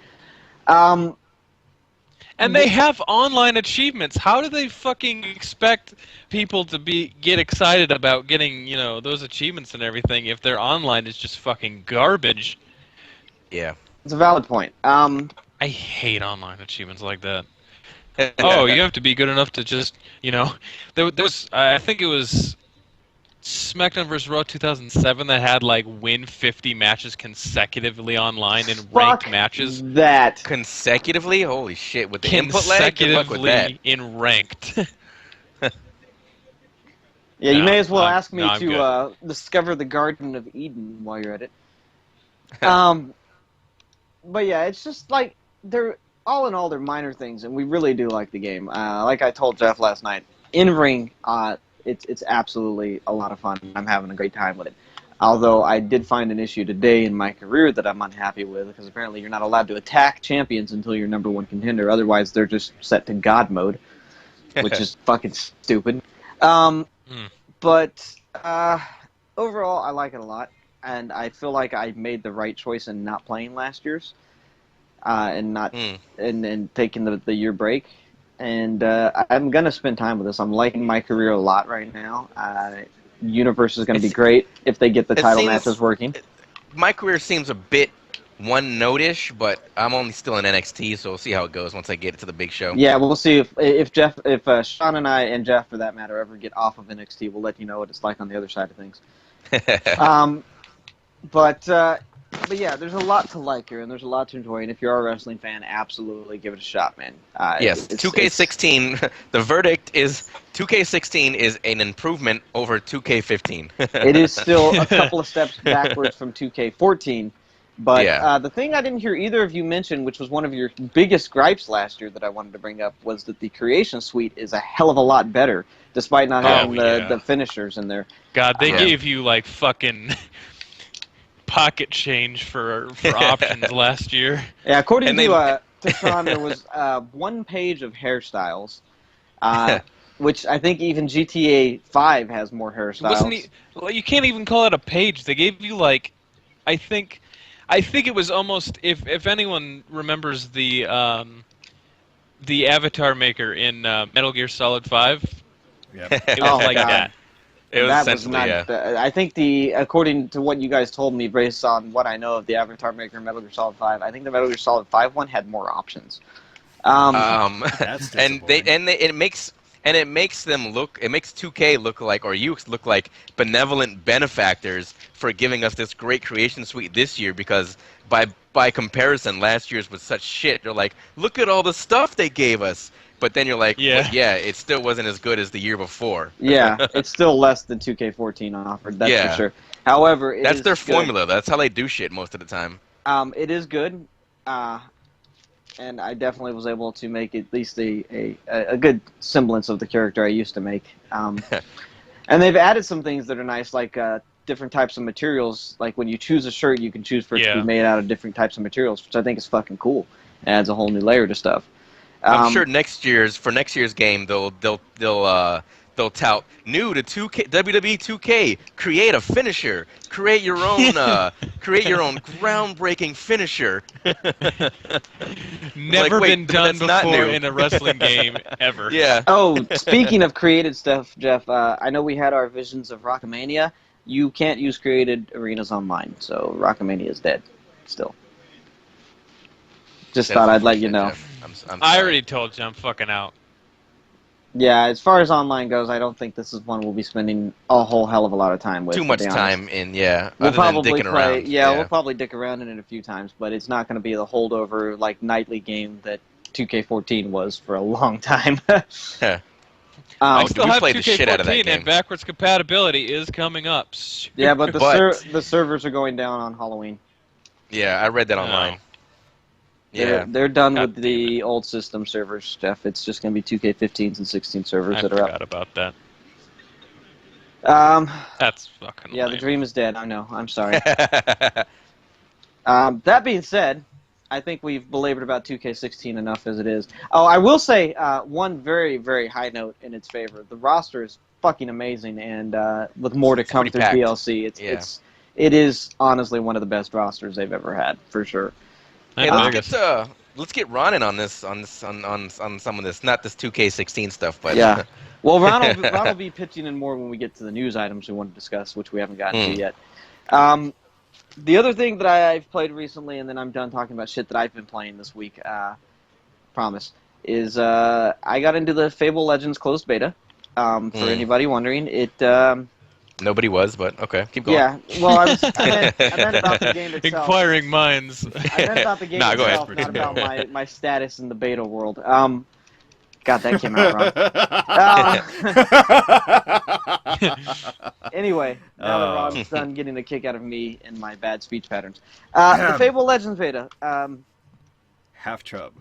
And they have online achievements. How do they fucking expect people to get excited about getting, those achievements and everything if their online is just fucking garbage? Yeah. It's a valid point. I hate online achievements like that. Oh, you have to be good enough to just, there was, I think it was SmackDown vs. Raw 2007 that had like win 50 matches consecutively online in ranked matches. That Consecutively? Holy shit! With the input lag, good luck with that. Consecutively in ranked. Yeah, you No, may as well ask me I'm to discover the Garden of Eden while you're at it. But yeah, it's just like they're all in all they're minor things, and we really do like the game. Like I told Jeff last night, in ring, it's absolutely a lot of fun. I'm having a great time with it. Although I did find an issue today in my career that I'm unhappy with, because apparently you're not allowed to attack champions until you're number one contender. Otherwise, they're just set to God mode, which is fucking stupid. But overall, I like it a lot, and I feel like I made the right choice in not playing last year's, and not and taking the year break. And I'm gonna spend time with this. I'm liking my career a lot right now. Universe is gonna be great if they get the title matches working. My career seems a bit one-note-ish, but I'm only still in NXT, so we'll see how it goes once I get to the big show. Yeah, we'll see if Sean and I and Jeff, for that matter, ever get off of NXT. We'll let you know what it's like on the other side of things. But yeah, there's a lot to like here, and there's a lot to enjoy. And if you're a wrestling fan, absolutely give it a shot, man. Yes, 2K16. The verdict is 2K16 is an improvement over 2K15. It is still a couple of steps backwards from 2K14. But the thing I didn't hear either of you mention, which was one of your biggest gripes last year that I wanted to bring up, was that the creation suite is a hell of a lot better, despite not having the finishers in there. God, they gave you like fucking pocket change for options last year. Yeah, according to Sean, there was one page of hairstyles, which I think even GTA 5 has more hairstyles. You can't even call it a page. They gave you like, I think it was almost, if anyone remembers the avatar maker in Metal Gear Solid 5, it was like that. It was that essentially, was not, I think according to what you guys told me, based on what I know of the Avatar Maker in Metal Gear Solid 5, I think the Metal Gear Solid 5 one had more options. That's it makes 2K look like, or you look like, benevolent benefactors for giving us this great creation suite this year, because by comparison, last year's was such shit. They're like, look at all the stuff they gave us. but then you're like, Yeah. well, yeah, it still wasn't as good as the year before. Yeah, it's still less than 2K14 offered. That's for Yeah. sure. However, it That's is their good. formula. That's how they do shit most of the time. It is good, and I definitely was able to make at least a good semblance of the character I used to make. And they've added some things that are nice, like different types of materials. Like when you choose a shirt, you can choose for it to Yeah. be made out of different types of materials, which I think is fucking cool. It adds a whole new layer to stuff. I'm sure next year's game they'll tout new to 2K WWE 2K, create a finisher, create your own groundbreaking finisher. Never wait, been but done that's not before new. in a wrestling game ever. Yeah. Oh, speaking of created stuff, Jeff, I know we had our visions of Rockamania. You can't use created arenas online, so Rockamania is dead still. Just That thought is I'd let you unfortunate, know. Jeff. I'm I sorry. already told you I'm fucking out. Yeah, as far as online goes, I don't think this is one we'll be spending a whole hell of a lot of time with. Too to much be honest. time in, yeah. We'll other than probably dicking play. around. Yeah, we'll probably dick around in it a few times, but it's not going to be the holdover like nightly game that 2K14 was for a long time. Yeah. I dude, still we have played the shit out of that 2K14 game. and backwards compatibility is coming up. Yeah, but the But- the servers are going down on Halloween. Yeah, I read that No. online. Yeah. They're done God with damn the old system servers, Jeff. It's just going to be 2K15s and 16 servers I that are forgot about that. up. That's fucking Yeah, the lame. dream is dead. I know. I'm sorry. That being said, I think we've belabored about 2K16 enough as it is. Oh, I will say one very, very high note in its favor. The roster is fucking amazing, and with more to It's come pretty through packed. DLC, Yeah. it is honestly one of the best rosters they've ever had, for sure. Hey, I let's get Ron in on this on some of this, not this 2K16 stuff, but Yeah. Well, Ron will be pitching in more when we get to the news items we want to discuss, which we haven't gotten to yet. The other thing that I've played recently, and then I'm done talking about shit that I've been playing this week, promise, is I got into the Fable Legends closed beta. For anybody wondering, it... nobody was, but okay, keep going. Yeah, well, I meant about the game itself. Inquiring minds. I meant about the game Nah, go itself, ahead. not about my status in the beta world. God, that came out wrong. Anyway, now that Rob's done getting a kick out of me and my bad speech patterns. The Fable Legends beta. Half chub.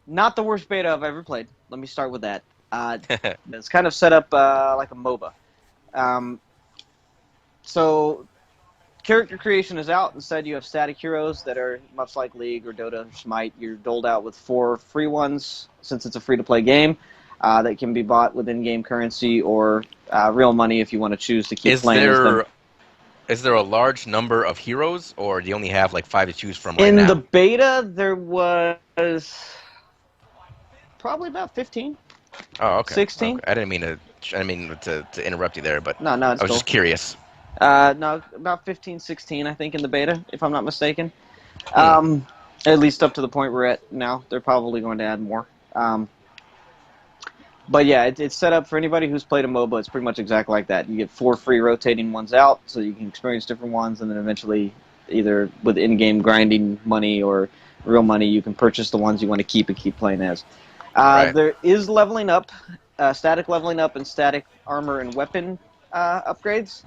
Not the worst beta I've ever played. Let me start with that. It's kind of set up like a MOBA. So, character creation is out. Instead, you have static heroes that are much like League or Dota or Smite. You're doled out with 4 free ones, since it's a free-to-play game, that can be bought with in-game currency or real money if you want to choose to keep playing as them. Is there a large number of heroes, or do you only have like 5 to choose from right In now? the beta, there was probably about 15. Oh, okay. 16? Okay. I didn't mean to interrupt you there, but No, it's I was cool. just curious. No, about 15, 16, I think, in the beta, if I'm not mistaken. At least up to the point we're at now. They're probably going to add more. But yeah, it's set up for anybody who's played a MOBA. It's pretty much exactly like that. You get 4 free rotating ones out, so you can experience different ones, and then eventually, either with in-game grinding money or real money, you can purchase the ones you want to keep and keep playing as. Right. There is leveling up, static leveling up, and static armor and weapon upgrades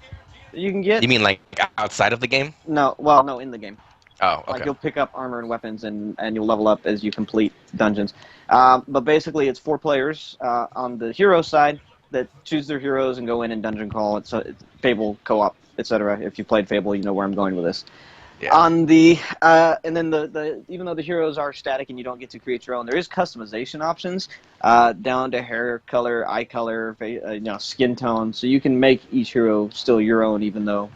that you can get. You mean like outside of the game? No, in the game. Oh, okay. Like you'll pick up armor and weapons, and you'll level up as you complete dungeons. But basically, it's 4 players on the hero side that choose their heroes and go in and dungeon crawl. It's Fable co-op, etc. If you played Fable, you know where I'm going with this. Yeah. On the and then the even though the heroes are static and you don't get to create your own, there is customization options down to hair color, eye color, skin tone. So you can make each hero still your own, even though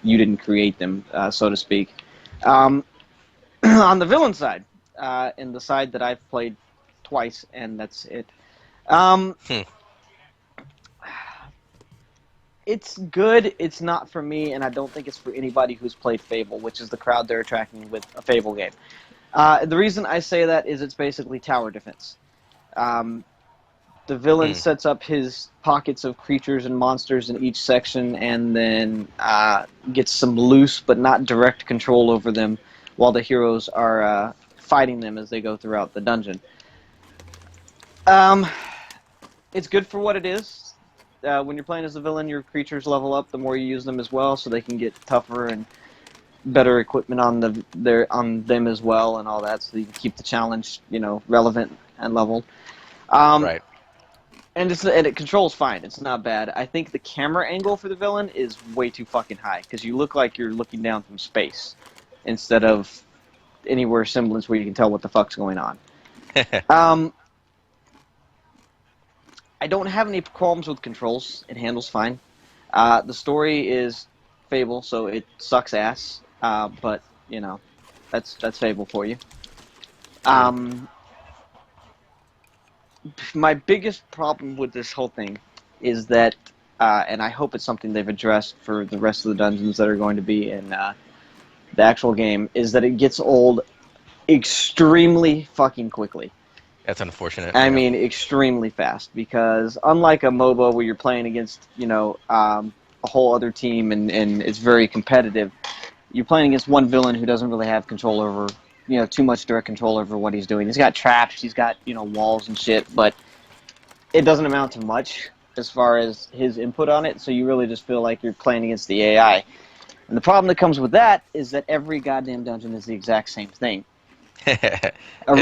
you didn't create them, so to speak. On the villain side, and the side that I've played twice, and that's it. It's good. It's not for me, and I don't think it's for anybody who's played Fable, which is the crowd they're attracting with a Fable game. The reason I say that is it's basically tower defense. The villain sets up his pockets of creatures and monsters in each section, and then gets some loose but not direct control over them, while the heroes are fighting them as they go throughout the dungeon. It's good for what it is. When you're playing as a villain, your creatures level up the more you use them as well, so they can get tougher and better equipment on them as well, and all that, so you can keep the challenge, relevant and leveled. Right. And it controls fine. It's not bad. I think the camera angle for the villain is way too fucking high because you look like you're looking down from space instead of anywhere semblance where you can tell what the fuck's going on. I don't have any problems with controls. It handles fine. The story is Fable, so it sucks ass. But that's Fable for you. My biggest problem with this whole thing is that, and I hope it's something they've addressed for the rest of the dungeons that are going to be in the actual game, is that it gets old extremely fucking quickly. That's unfortunate. I mean, extremely fast, because unlike a MOBA where you're playing against, a whole other team and it's very competitive, you're playing against one villain who doesn't really have control over, too much direct control over what he's doing. He's got traps, he's got, walls and shit, but it doesn't amount to much as far as his input on it, so you really just feel like you're playing against the AI. And the problem that comes with that is that every goddamn dungeon is the exact same thing. Is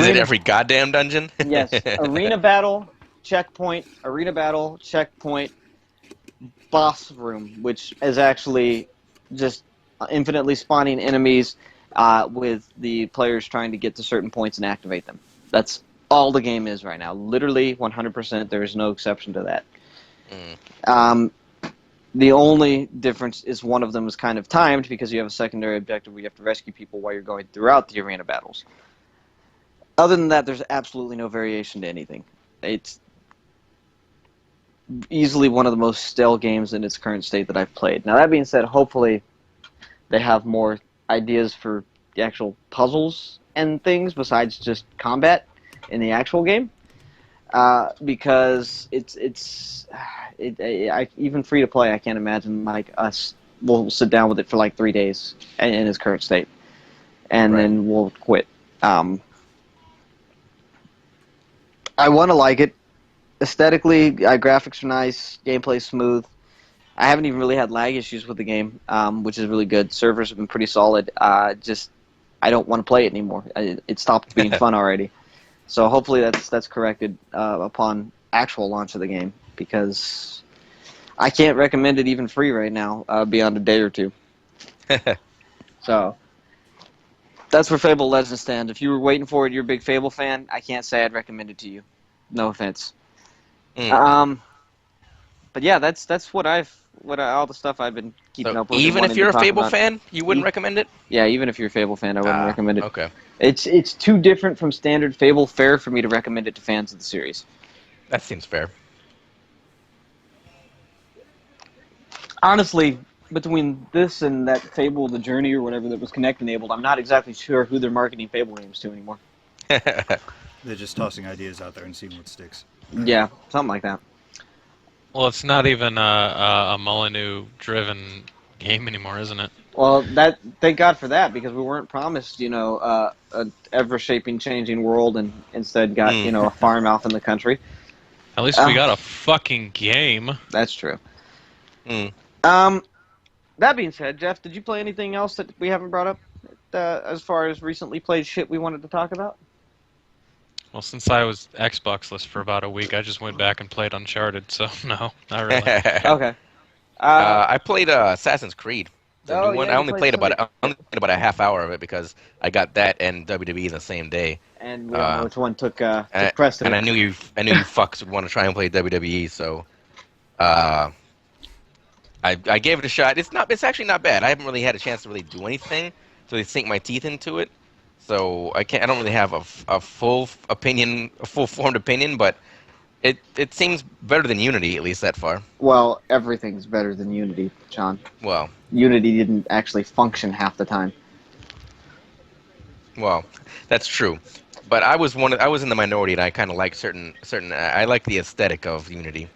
it every goddamn dungeon? Yes. Arena battle, checkpoint, boss room, which is actually just infinitely spawning enemies with the players trying to get to certain points and activate them. That's all the game is right now. Literally 100%. There is no exception to that. The only difference is one of them is kind of timed because you have a secondary objective where you have to rescue people while you're going throughout the arena battles. Other than that, there's absolutely no variation to anything. It's easily one of the most stale games in its current state that I've played. Now, that being said, hopefully they have more ideas for the actual puzzles and things besides just combat in the actual game. Because even free to play, I can't imagine like us will sit down with it for like 3 days in its current state, and then we'll quit. I want to like it. Aesthetically, graphics are nice, gameplay smooth. I haven't even really had lag issues with the game, which is really good. Servers have been pretty solid. I don't want to play it anymore. It stopped being fun already. So hopefully that's corrected upon actual launch of the game, because I can't recommend it even free right now beyond a day or two. So that's where Fable Legends stand. If you were waiting for it, you're a big Fable fan, I can't say I'd recommend it to you. No offense. But yeah, that's all the stuff I've been keeping up with. Even if you're a Fable fan, you wouldn't recommend it? Yeah, even if you're a Fable fan, I wouldn't recommend it. Okay. It's too different from standard Fable fare for me to recommend it to fans of the series. That seems fair. Honestly, between this and that Fable The Journey or whatever that was Kinect-enabled, I'm not exactly sure who they're marketing Fable games to anymore. They're just tossing ideas out there and seeing what sticks. Yeah, something like that. Well, it's not even a Molyneux-driven game anymore, isn't it? Well, thank God for that, because we weren't promised, an ever-shaping, changing world, and instead got, a farm out in the country. At least we got a fucking game. That's true. That being said, Jeff, did you play anything else that we haven't brought up as far as recently played shit we wanted to talk about? Well, since I was Xbox-less for about a week, I just went back and played Uncharted, so no, not really. Okay. I played Assassin's Creed. The new one. Yeah, I only played about a half hour of it because I got that and WWE the same day. And we don't know which one took precedent. And I knew you fucks would want to try and play WWE, so I gave it a shot. It's actually not bad. I haven't really had a chance to really do anything to really sink my teeth into it. So I don't really have a full opinion, a full formed opinion, but it seems better than Unity, at least that far. Well, everything's better than Unity, John. Well, Unity didn't actually function half the time. Well, that's true. But I was in the minority, and I kind of like certain. I like the aesthetic of Unity.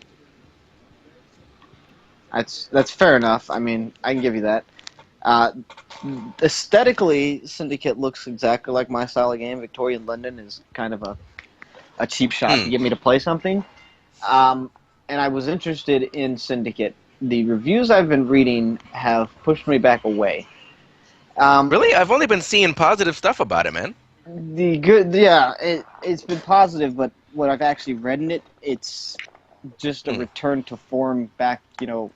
That's fair enough. I mean, I can give you that. Aesthetically, Syndicate looks exactly like my style of game. Victorian London is kind of a cheap shot to get me to play something. And I was interested in Syndicate. The reviews I've been reading have pushed me back away. Really? I've only been seeing positive stuff about it, man. It's been positive, but what I've actually read in it, it's just a return to form back,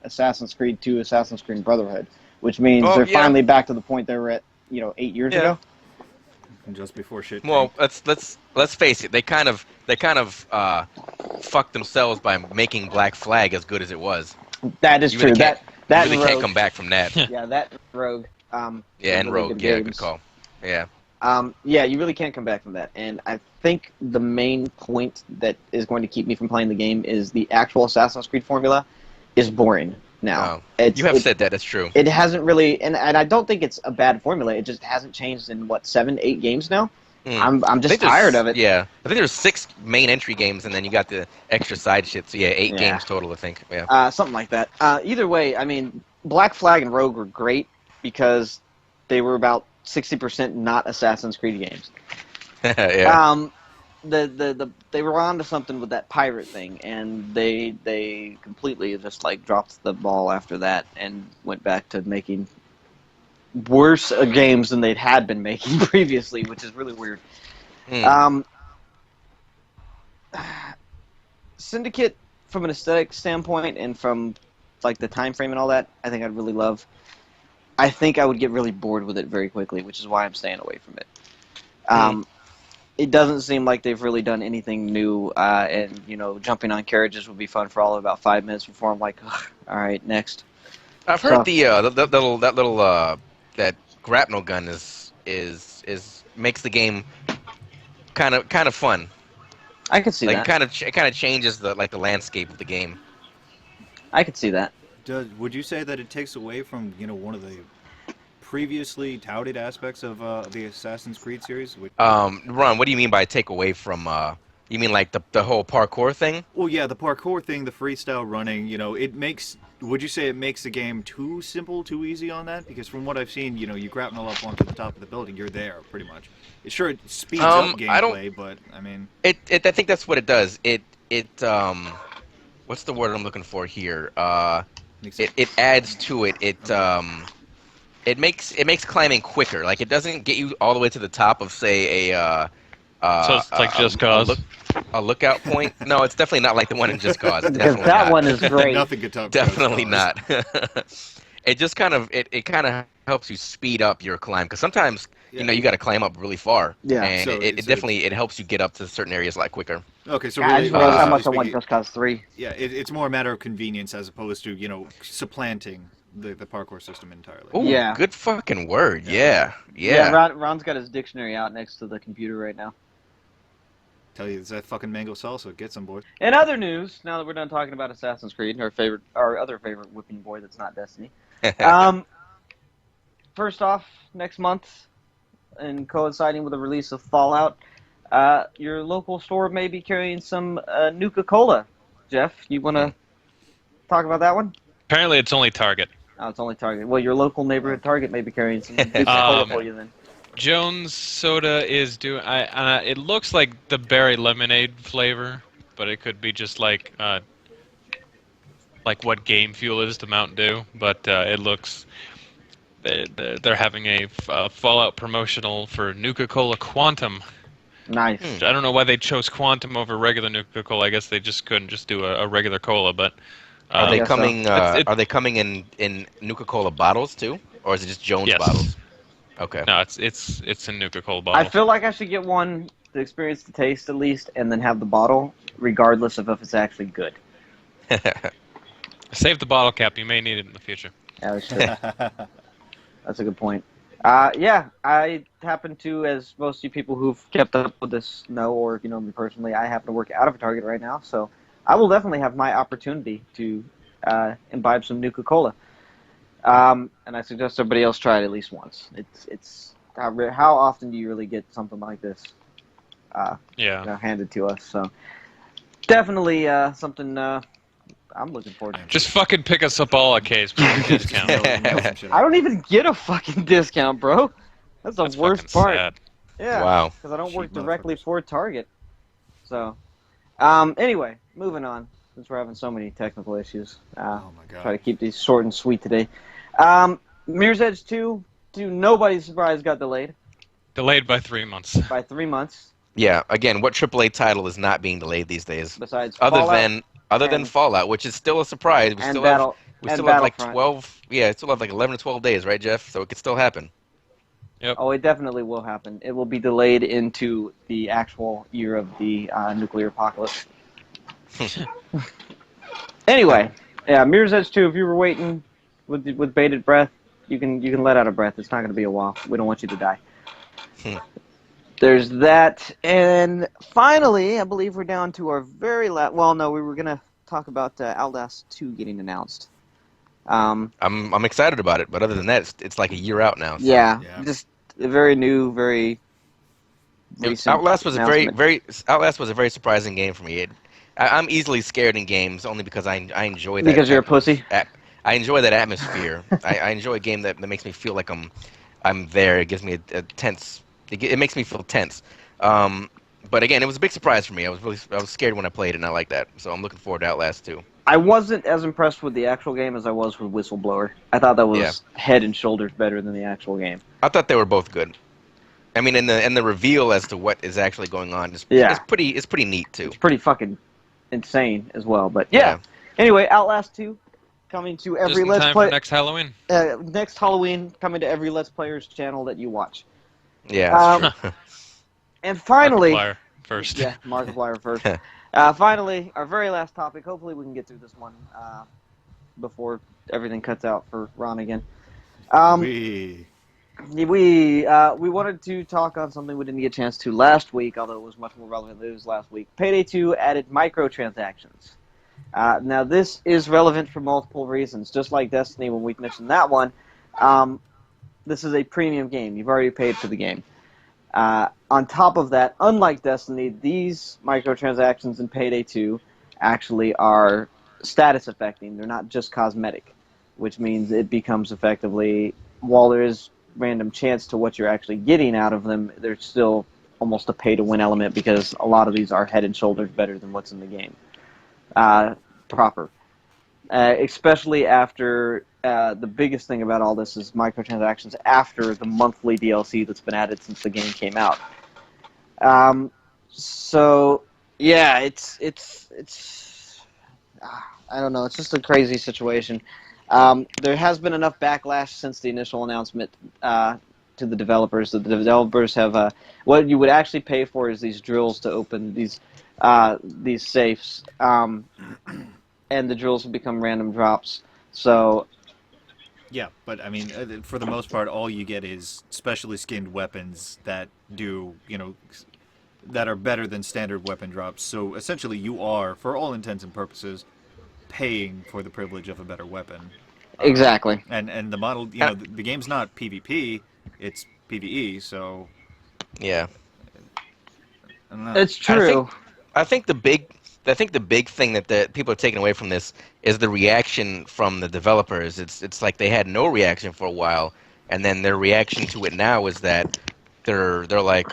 Assassin's Creed 2, Assassin's Creed Brotherhood, which means they're finally back to the point they were at, 8 years ago. And just before shit. Well, let's face it. They kind of fucked themselves by making Black Flag as good as it was. That is true. That you really Rogue, can't come back from that. Yeah, that Rogue. And really Rogue. Yeah, good call. Yeah. You really can't come back from that. And I think the main point that is going to keep me from playing the game is the actual Assassin's Creed formula is boring now. You have said that. That's true. It hasn't really, and I don't think it's a bad formula. It just hasn't changed in, 7, 8 games now? I'm just tired of it. Yeah. I think there's 6 main entry games, and then you got the extra side shit. So, 8 games total, I think. Yeah. Something like that. Either way, I mean, Black Flag and Rogue were great because they were about 60% not Assassin's Creed games. Yeah. They were on to something with that pirate thing, and they completely just dropped the ball after that and went back to making worse games than they'd had been making previously, which is really weird. Syndicate, from an aesthetic standpoint and from the time frame and all that, I think I'd really love. I think I would get really bored with it very quickly, which is why I'm staying away from it. It doesn't seem like they've really done anything new, and jumping on carriages would be fun for all of about 5 minutes before I'm like, all right, next. I've heard that grapnel gun is makes the game kind of fun. I could see that. It kind of changes the landscape of the game. I could see that. Would you say that it takes away from one of the previously touted aspects of the Assassin's Creed series? Ron, what do you mean by take away from? You mean the whole parkour thing? Well, yeah, the parkour thing, the freestyle running. It makes. Would you say it makes the game too simple, too easy on that? Because from what I've seen, you grapnel up onto the top of the building, you're there pretty much. It speeds up gameplay, but I mean, I think that's what it does. It what's the word I'm looking for here? It adds to it. It makes climbing quicker. It doesn't get you all the way to the top of, say, so it's like Just Cause. A lookout point. No, it's definitely not like the one in Just Cause. Because that one is great. Nothing could top Definitely Just Cause. not. It just kind of helps you speed up your climb, because sometimes you got to climb up really far. Yeah. And so it definitely helps you get up to certain areas a lot quicker. Okay, so I really, just realized how much I want Just Cause 3. Yeah, it's more a matter of convenience as opposed to supplanting the parkour system entirely. Ooh, yeah. Good fucking word. Yeah. Ron's got his dictionary out next to the computer right now. Tell you, it's that fucking mango salsa. Get some, boys. In other news, now that we're done talking about Assassin's Creed, our other favorite whipping boy that's not Destiny. First off, next month, and coinciding with the release of Fallout, your local store may be carrying some Nuka-Cola. Jeff, you want to talk about that one? Apparently it's only Target. Oh, it's only Target. Well, your local neighborhood Target may be carrying some Nuka-Cola for you then. Jones Soda is doing. It looks like the berry lemonade flavor, but it could be just like what Game Fuel is to Mountain Dew. But it looks they're having a Fallout promotional for Nuka-Cola Quantum. Nice. I don't know why they chose Quantum over regular Nuka-Cola. I guess they just couldn't just do a regular cola. But are they coming? Are they coming in Nuka-Cola bottles too, or is it just Jones bottles? Okay. No, it's a Nuka-Cola bottle. I feel like I should get one to experience the taste at least, and then have the bottle, regardless of if it's actually good. Save the bottle cap. You may need it in the future. Yeah, that's true. That's a good point. I happen to, as most of you people who've kept up with this know, or if you know me personally, I happen to work out of a Target right now, so I will definitely have my opportunity to imbibe some Nuka-Cola. And I suggest everybody else try it at least once. It's how often do you really get something like this handed to us? So definitely something I'm looking forward to. Just fucking pick us up all a case for a discount. I don't even get a fucking discount, bro. That's the worst part. Sad. Yeah. Wow. Because I don't work directly for Target. So, anyway, moving on. Since we're having so many technical issues, Oh my god. try to keep these short and sweet today. Mirror's Edge 2, to nobody's surprise, got delayed Delayed by 3 months. by 3 months. Yeah, again, what AAA title is not being delayed these days? Besides Other Fallout than other than and, Fallout, which is still a surprise. We and still have like Battlefront. 12. Yeah, still have like 11 to 12 days, right, Jeff? So it could still happen. Oh, it definitely will happen. It will be delayed into the actual year of the nuclear apocalypse. Anyway, yeah, Mirror's Edge 2. If you were waiting with bated breath, you can let out a breath. It's not going to be a while. We don't want you to die. There's that, and finally, I believe we're down to our very last. Well, no, we were going to talk about Outlast 2 getting announced. I'm excited about it, but other than that, it's like a year out now. So. Yeah, just a very new, very recent. Outlast was announcement. Outlast was a very surprising game for me. I'm easily scared in games only because I enjoy that. Because you're a pussy. I enjoy that atmosphere. I enjoy a game that makes me feel like I'm there. It gives me a tense. It makes me feel tense. But again, it was a big surprise for me. I was scared when I played it, and I like that. So I'm looking forward to Outlast 2. I wasn't as impressed with the actual game as I was with Whistleblower. I thought that was head and shoulders better than the actual game. I thought they were both good. I mean, and the reveal as to what is actually going on is it's pretty neat too. It's pretty fucking insane as well. But yeah. Anyway, Outlast 2 coming to every Just in Let's time Play. for next Halloween. Next Halloween, coming to every Let's Player's channel that you watch. Yeah. That's true. And finally, Markiplier first. Yeah, Markiplier first. Finally, our very last topic. Hopefully, we can get through this one before everything cuts out for Ron again. We wanted to talk on something we didn't get a chance to last week, although it was much more relevant than it was last week. Payday 2 added microtransactions. Now, this is relevant for multiple reasons. Just like Destiny, when we mentioned that one, this is a premium game. You've already paid for the game. On top of that, unlike Destiny, these microtransactions in Payday 2 actually are status affecting. They're not just cosmetic, which means it becomes effectively, while there is random chance to what you're actually getting out of them, there's still almost a pay-to-win element because a lot of these are head and shoulders better than what's in the game proper. Especially after the biggest thing about all this is microtransactions after the monthly DLC that's been added since the game came out. So yeah, it's I don't know. It's just a crazy situation. There has been enough backlash since the initial announcement to the developers. That the developers have what you would actually pay for is these drills to open these safes, and the drills will become random drops. So. Yeah, but I mean, for the most part, all you get is specially skinned weapons that do, that are better than standard weapon drops. So essentially, you are, for all intents and purposes, paying for the privilege of a better weapon. Exactly. And the model, the game's not PvP, it's PvE. So yeah, I don't know. It's true. I think the big thing that the people are taking away from this is the reaction from the developers. It's like they had no reaction for a while, and then their reaction to it now is that they're like,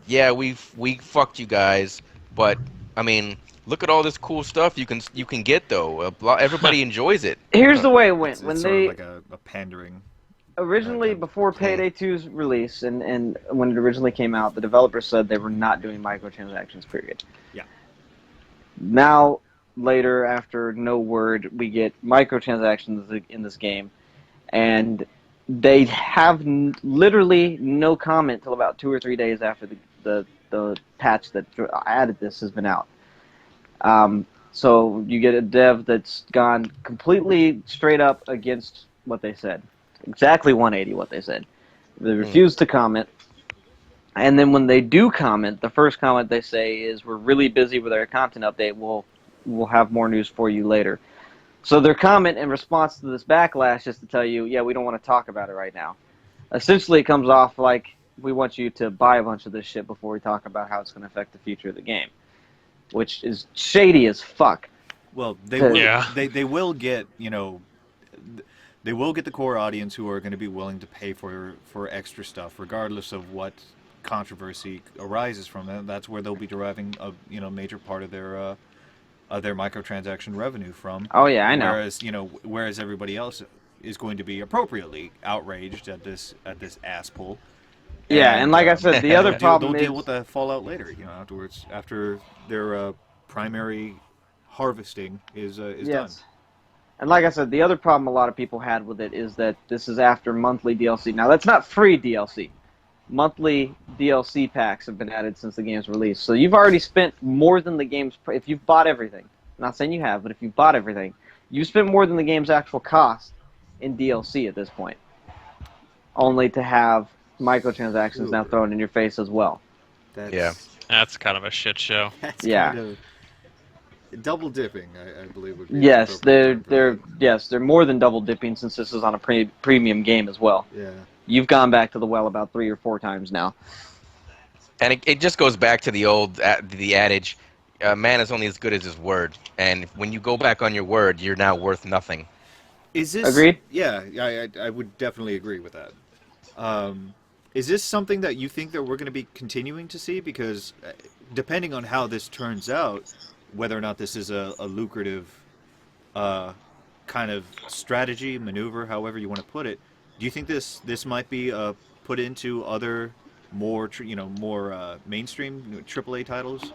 yeah, we fucked you guys, but I mean, look at all this cool stuff you can get though. Everybody enjoys it. Here's the way it went. It's sort of like a pandering. Originally, before Payday 2's release, and when it originally came out, the developers said they were not doing microtransactions, period. Yeah. Now, later, after no word, we get microtransactions in this game, and they have literally no comment till about 2 or 3 days after the patch that added this has been out. So you get a dev that's gone completely straight up against what they said. Exactly 180 what they said. They refuse to comment. And then when they do comment, the first comment they say is, "We're really busy with our content update. We'll have more news for you later." So their comment in response to this backlash is to tell you, "Yeah, we don't want to talk about it right now." Essentially, it comes off like, we want you to buy a bunch of this shit before we talk about how it's going to affect the future of the game, which is shady as fuck. Well, they will get, they will get the core audience who are going to be willing to pay for extra stuff, regardless of what controversy arises from. And that's where they'll be deriving a major part of their microtransaction revenue from. Oh yeah, I know. Whereas everybody else is going to be appropriately outraged at this ass pull. Yeah, and like I said, the other problem they'll is deal with the fallout later. Afterwards, after their primary harvesting is yes. done. And like I said, the other problem a lot of people had with it is that this is after monthly DLC. Now, that's not free DLC. Monthly DLC packs have been added since the game's release. So you've already spent more than the game's... If you've bought everything, I'm not saying you have, but if you've bought everything, you've spent more than the game's actual cost in DLC at this point. Only to have microtransactions now thrown in your face as well. That's kind of a shit show. That's yeah. kind of double dipping, I believe would be. Yes, they're more than double dipping since this is on a premium game as well. Yeah. You've gone back to the well about 3 or 4 times now. And it just goes back to the adage, man is only as good as his word. And when you go back on your word, you're now worth nothing. Is this agreed? Yeah, I would definitely agree with that. Is this something that you think that we're going to be continuing to see? Because depending on how this turns out, whether or not this is a lucrative kind of strategy, maneuver, however you want to put it, do you think this might be put into other more mainstream AAA titles?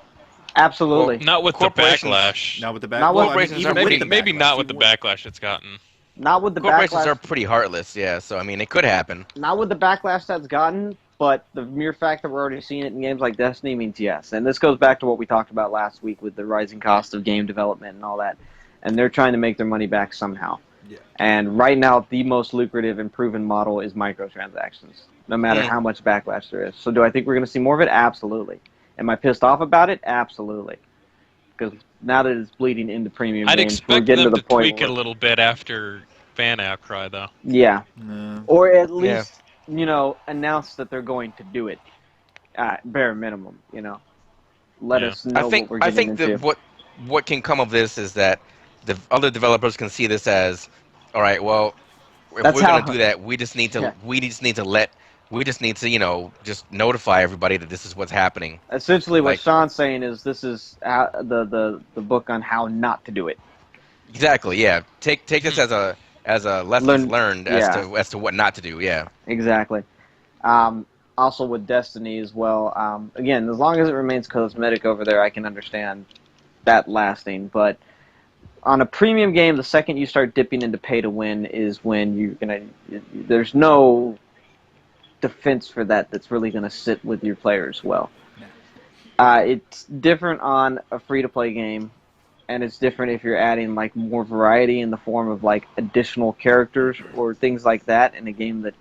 Absolutely. Well, not with the backlash. Not with the backlash. Not with- Corporations are Maybe not with the backlash it's gotten. Not with the Corporations backlash. are pretty heartless, yeah. So I mean, it could happen. Not with the backlash that's gotten, but the mere fact that we're already seeing it in games like Destiny means yes. And this goes back to what we talked about last week with the rising cost of game development and all that. And they're trying to make their money back somehow. Yeah. And right now, the most lucrative and proven model is microtransactions, no matter how much backlash there is. So do I think we're going to see more of it? Absolutely. Am I pissed off about it? Absolutely. Because now that it's bleeding into premium I'd games, we're expect getting them to the to point tweak where... it a little bit after fan outcry, though. Yeah. No. Or at least, announce that they're going to do it. Bare minimum, Let us know what we're getting into. I think what can come of this is that the other developers can see this as, all right, well, if That's we're going how- to do that, we just need to just notify everybody that this is what's happening. Essentially, what Like- Sean's saying is this is the book on how not to do it. Exactly, yeah. Take this as a lesson learned as to what not to do. Yeah. Exactly. Also with Destiny as well. Again, as long as it remains cosmetic over there, I can understand that lasting. But on a premium game, the second you start dipping into pay to win is when you're gonna. There's no defense for that that's really gonna sit with your players well. It's different on a free to play game. And it's different if you're adding like more variety in the form of like additional characters or things like that in a game that,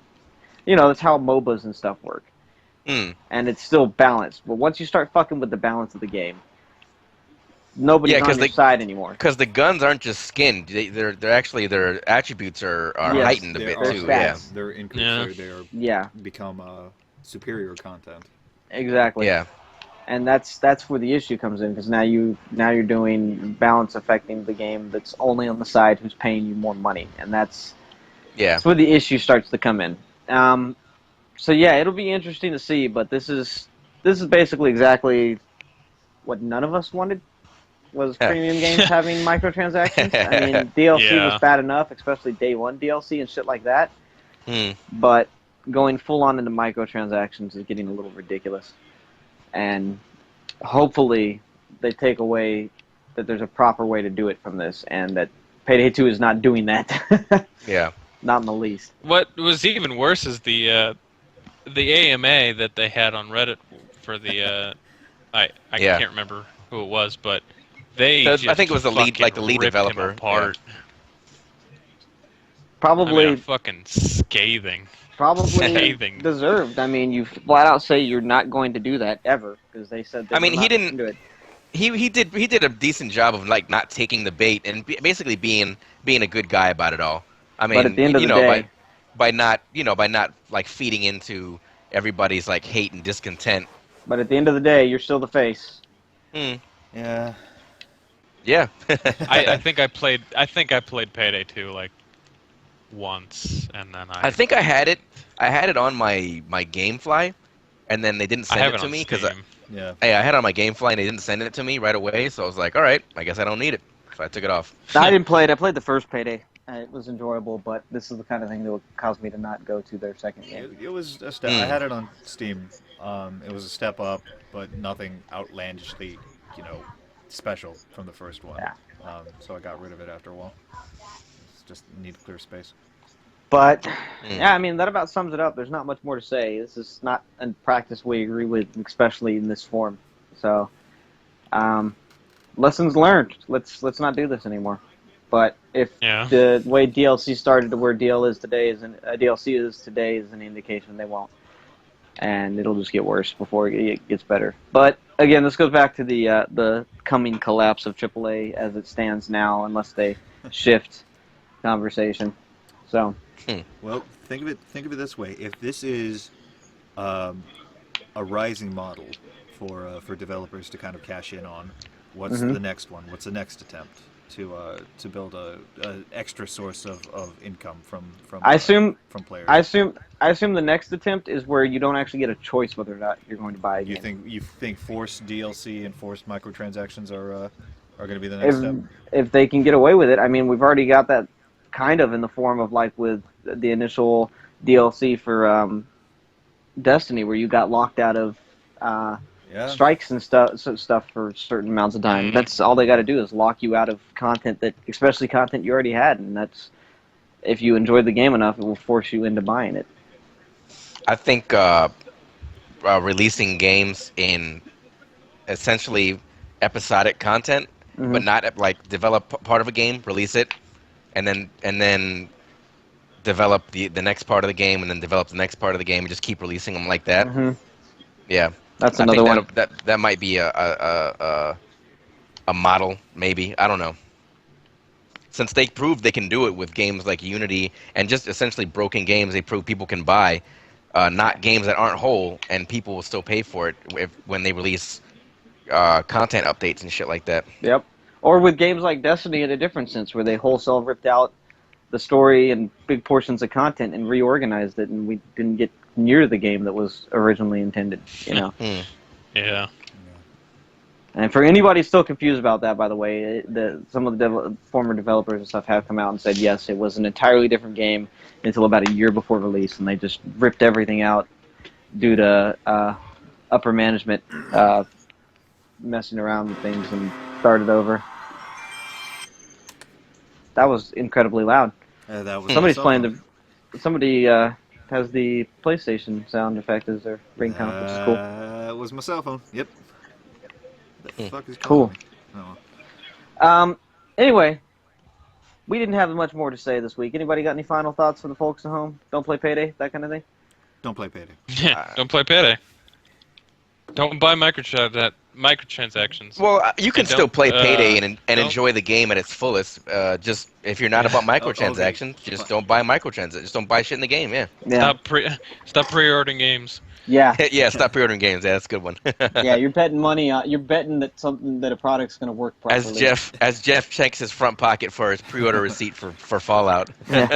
that's how MOBAs and stuff work. And it's still balanced. But once you start fucking with the balance of the game, nobody's on your side anymore. Because the guns aren't just skinned; they're actually their attributes are heightened a bit too. Yeah. They're increased. They become superior content. Exactly. Yeah. And that's where the issue comes in, because now you're doing balance affecting the game that's only on the side who's paying you more money, and that's where the issue starts to come in. So yeah, it'll be interesting to see, but this is basically exactly what none of us wanted, was premium games having microtransactions. I mean, DLC was bad enough, especially day one DLC and shit like that. But going full on into microtransactions is getting a little ridiculous. And hopefully they take away that there's a proper way to do it from this, and that Payday 2 is not doing that. Yeah. Not in the least. What was even worse is the AMA that they had on Reddit for the I can't remember who it was, but they I think it was the lead developer. Apart. Yeah. Probably fucking scathing. Probably Scathing. deserved. I mean, you flat out say you're not going to do that ever, because they said they he didn't do it. He did a decent job of like not taking the bait and basically being a good guy about it all. I mean, but at the end of the day, by not like feeding into everybody's like hate and discontent. But at the end of the day, you're still the face. Yeah. Yeah. I think I played Payday 2 like once, and then I think I had it on my GameFly, and then they didn't I send have it it to on me because Steam. Yeah. hey, I had it on my GameFly and they didn't send it to me right away. So I was like, all right, I guess I don't need it. So I took it off. I didn't play it. I played the first Payday. It was enjoyable, but this is the kind of thing that would cause me to not go to their second game. It was a step. I had it on Steam. It was a step up, but nothing outlandishly, special from the first one. Yeah. So I got rid of it after a while. It's just need to clear space. But yeah, I mean that about sums it up. There's not much more to say. This is not a practice we agree with, especially in this form. So, lessons learned. Let's not do this anymore. But if Yeah. the way DLC started to where DLC is today is an indication they won't, and it'll just get worse before it gets better. But again, this goes back to the coming collapse of AAA as it stands now, unless they shift conversation. So. Well, think of it this way: if this is a rising model for developers to kind of cash in on, what's Mhm. the next one? What's the next attempt to build a extra source of income from I assume players? I assume the next attempt is where you don't actually get a choice whether or not you're going to buy a game. You think forced DLC and forced microtransactions are going to be the next step? If they can get away with it, I mean, we've already got that kind of in the form of like with the initial DLC for Destiny, where you got locked out of strikes and stuff for certain amounts of time. That's all they got to do is lock you out of content especially content you already had, and that's if you enjoyed the game enough, it will force you into buying it. I think releasing games in essentially episodic content, but not like develop part of a game, release it, and then develop the next part of the game, and then develop the next part of the game, and just keep releasing them like that. Yeah, That's I another think one. that might be a model, maybe. I don't know. Since they proved they can do it with games like Unity and just essentially broken games, they prove people can buy, not games that aren't whole, and people will still pay for it when they release content updates and shit like that. Yep. Or with games like Destiny in a different sense, where they wholesale ripped out the story and big portions of content and reorganized it, and we didn't get near the game that was originally intended. Yeah. And for anybody still confused about that, by the way, some of the former developers and stuff have come out and said, yes, it was an entirely different game until about a year before release, and they just ripped everything out due to upper management messing around with things and started over. That was incredibly loud. That was Somebody's my cell playing phone. Somebody has the PlayStation sound effect as their ringtone, which is cool. It was my cell phone. Yep. The fuck is Cool. calling me? Oh. Anyway, we didn't have much more to say this week. Anybody got any final thoughts for the folks at home? Don't play Payday, that kind of thing? Don't play Payday. Don't play Payday. Don't buy microtransactions. Well, you can And still play don't, Payday and don't- enjoy the game at its fullest. Just if you're not about microtransactions, just don't buy microtransactions. Just don't buy shit in the game. Yeah. Yeah. Stop pre-ordering games. Yeah. Yeah. Stop pre-ordering games. Yeah, that's a good one. Yeah, you're betting money on. You're betting that a product's going to work properly. As Jeff checks his front pocket for his pre-order receipt for Fallout. I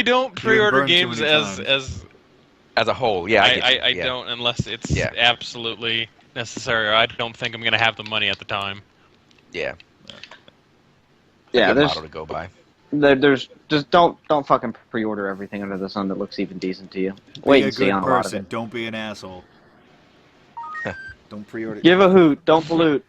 don't pre-order burned too games many times. As a whole, yeah. I don't unless it's absolutely necessary, or I don't think I'm going to have the money at the time. Yeah. Yeah, Good there's model to go by. there's just don't fucking pre-order everything under the sun that looks even decent to you. Wait Be a and see good on a lot of person. it. Don't be an asshole. Don't pre-order. Give a hoot. Don't pollute.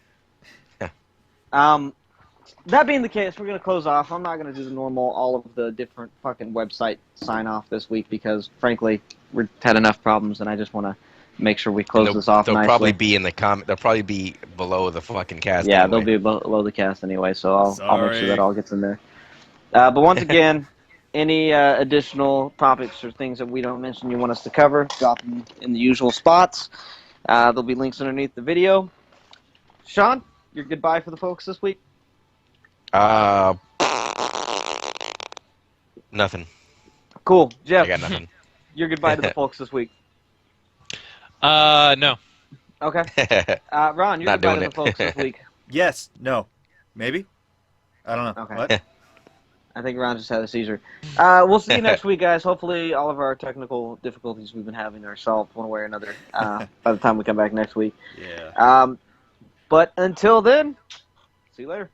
That being the case, we're going to close off. I'm not going to do the normal, all of the different fucking website sign-off this week because, frankly, we've had enough problems, and I just want to make sure we close this off They'll nicely. probably be in the They'll probably be below the fucking cast. Yeah, anyway. they'll be below the cast anyway, so I'll make Sorry. sure that all gets in there. But once again, any additional topics or things that we don't mention you want us to cover, drop them in the usual spots. There'll be links underneath the video. Sean, your goodbye for the folks this week? Nothing. Cool. Jeff, I got nothing. your goodbye to the folks this week. No. Okay. Ron, your Not goodbye doing to the it. folks this week. Yes. No. Maybe. I don't know. Okay. What? I think Ron just had a seizure. We'll see you next week, guys. Hopefully, all of our technical difficulties we've been having are solved one way or another by the time we come back next week. Yeah. But until then, see you later.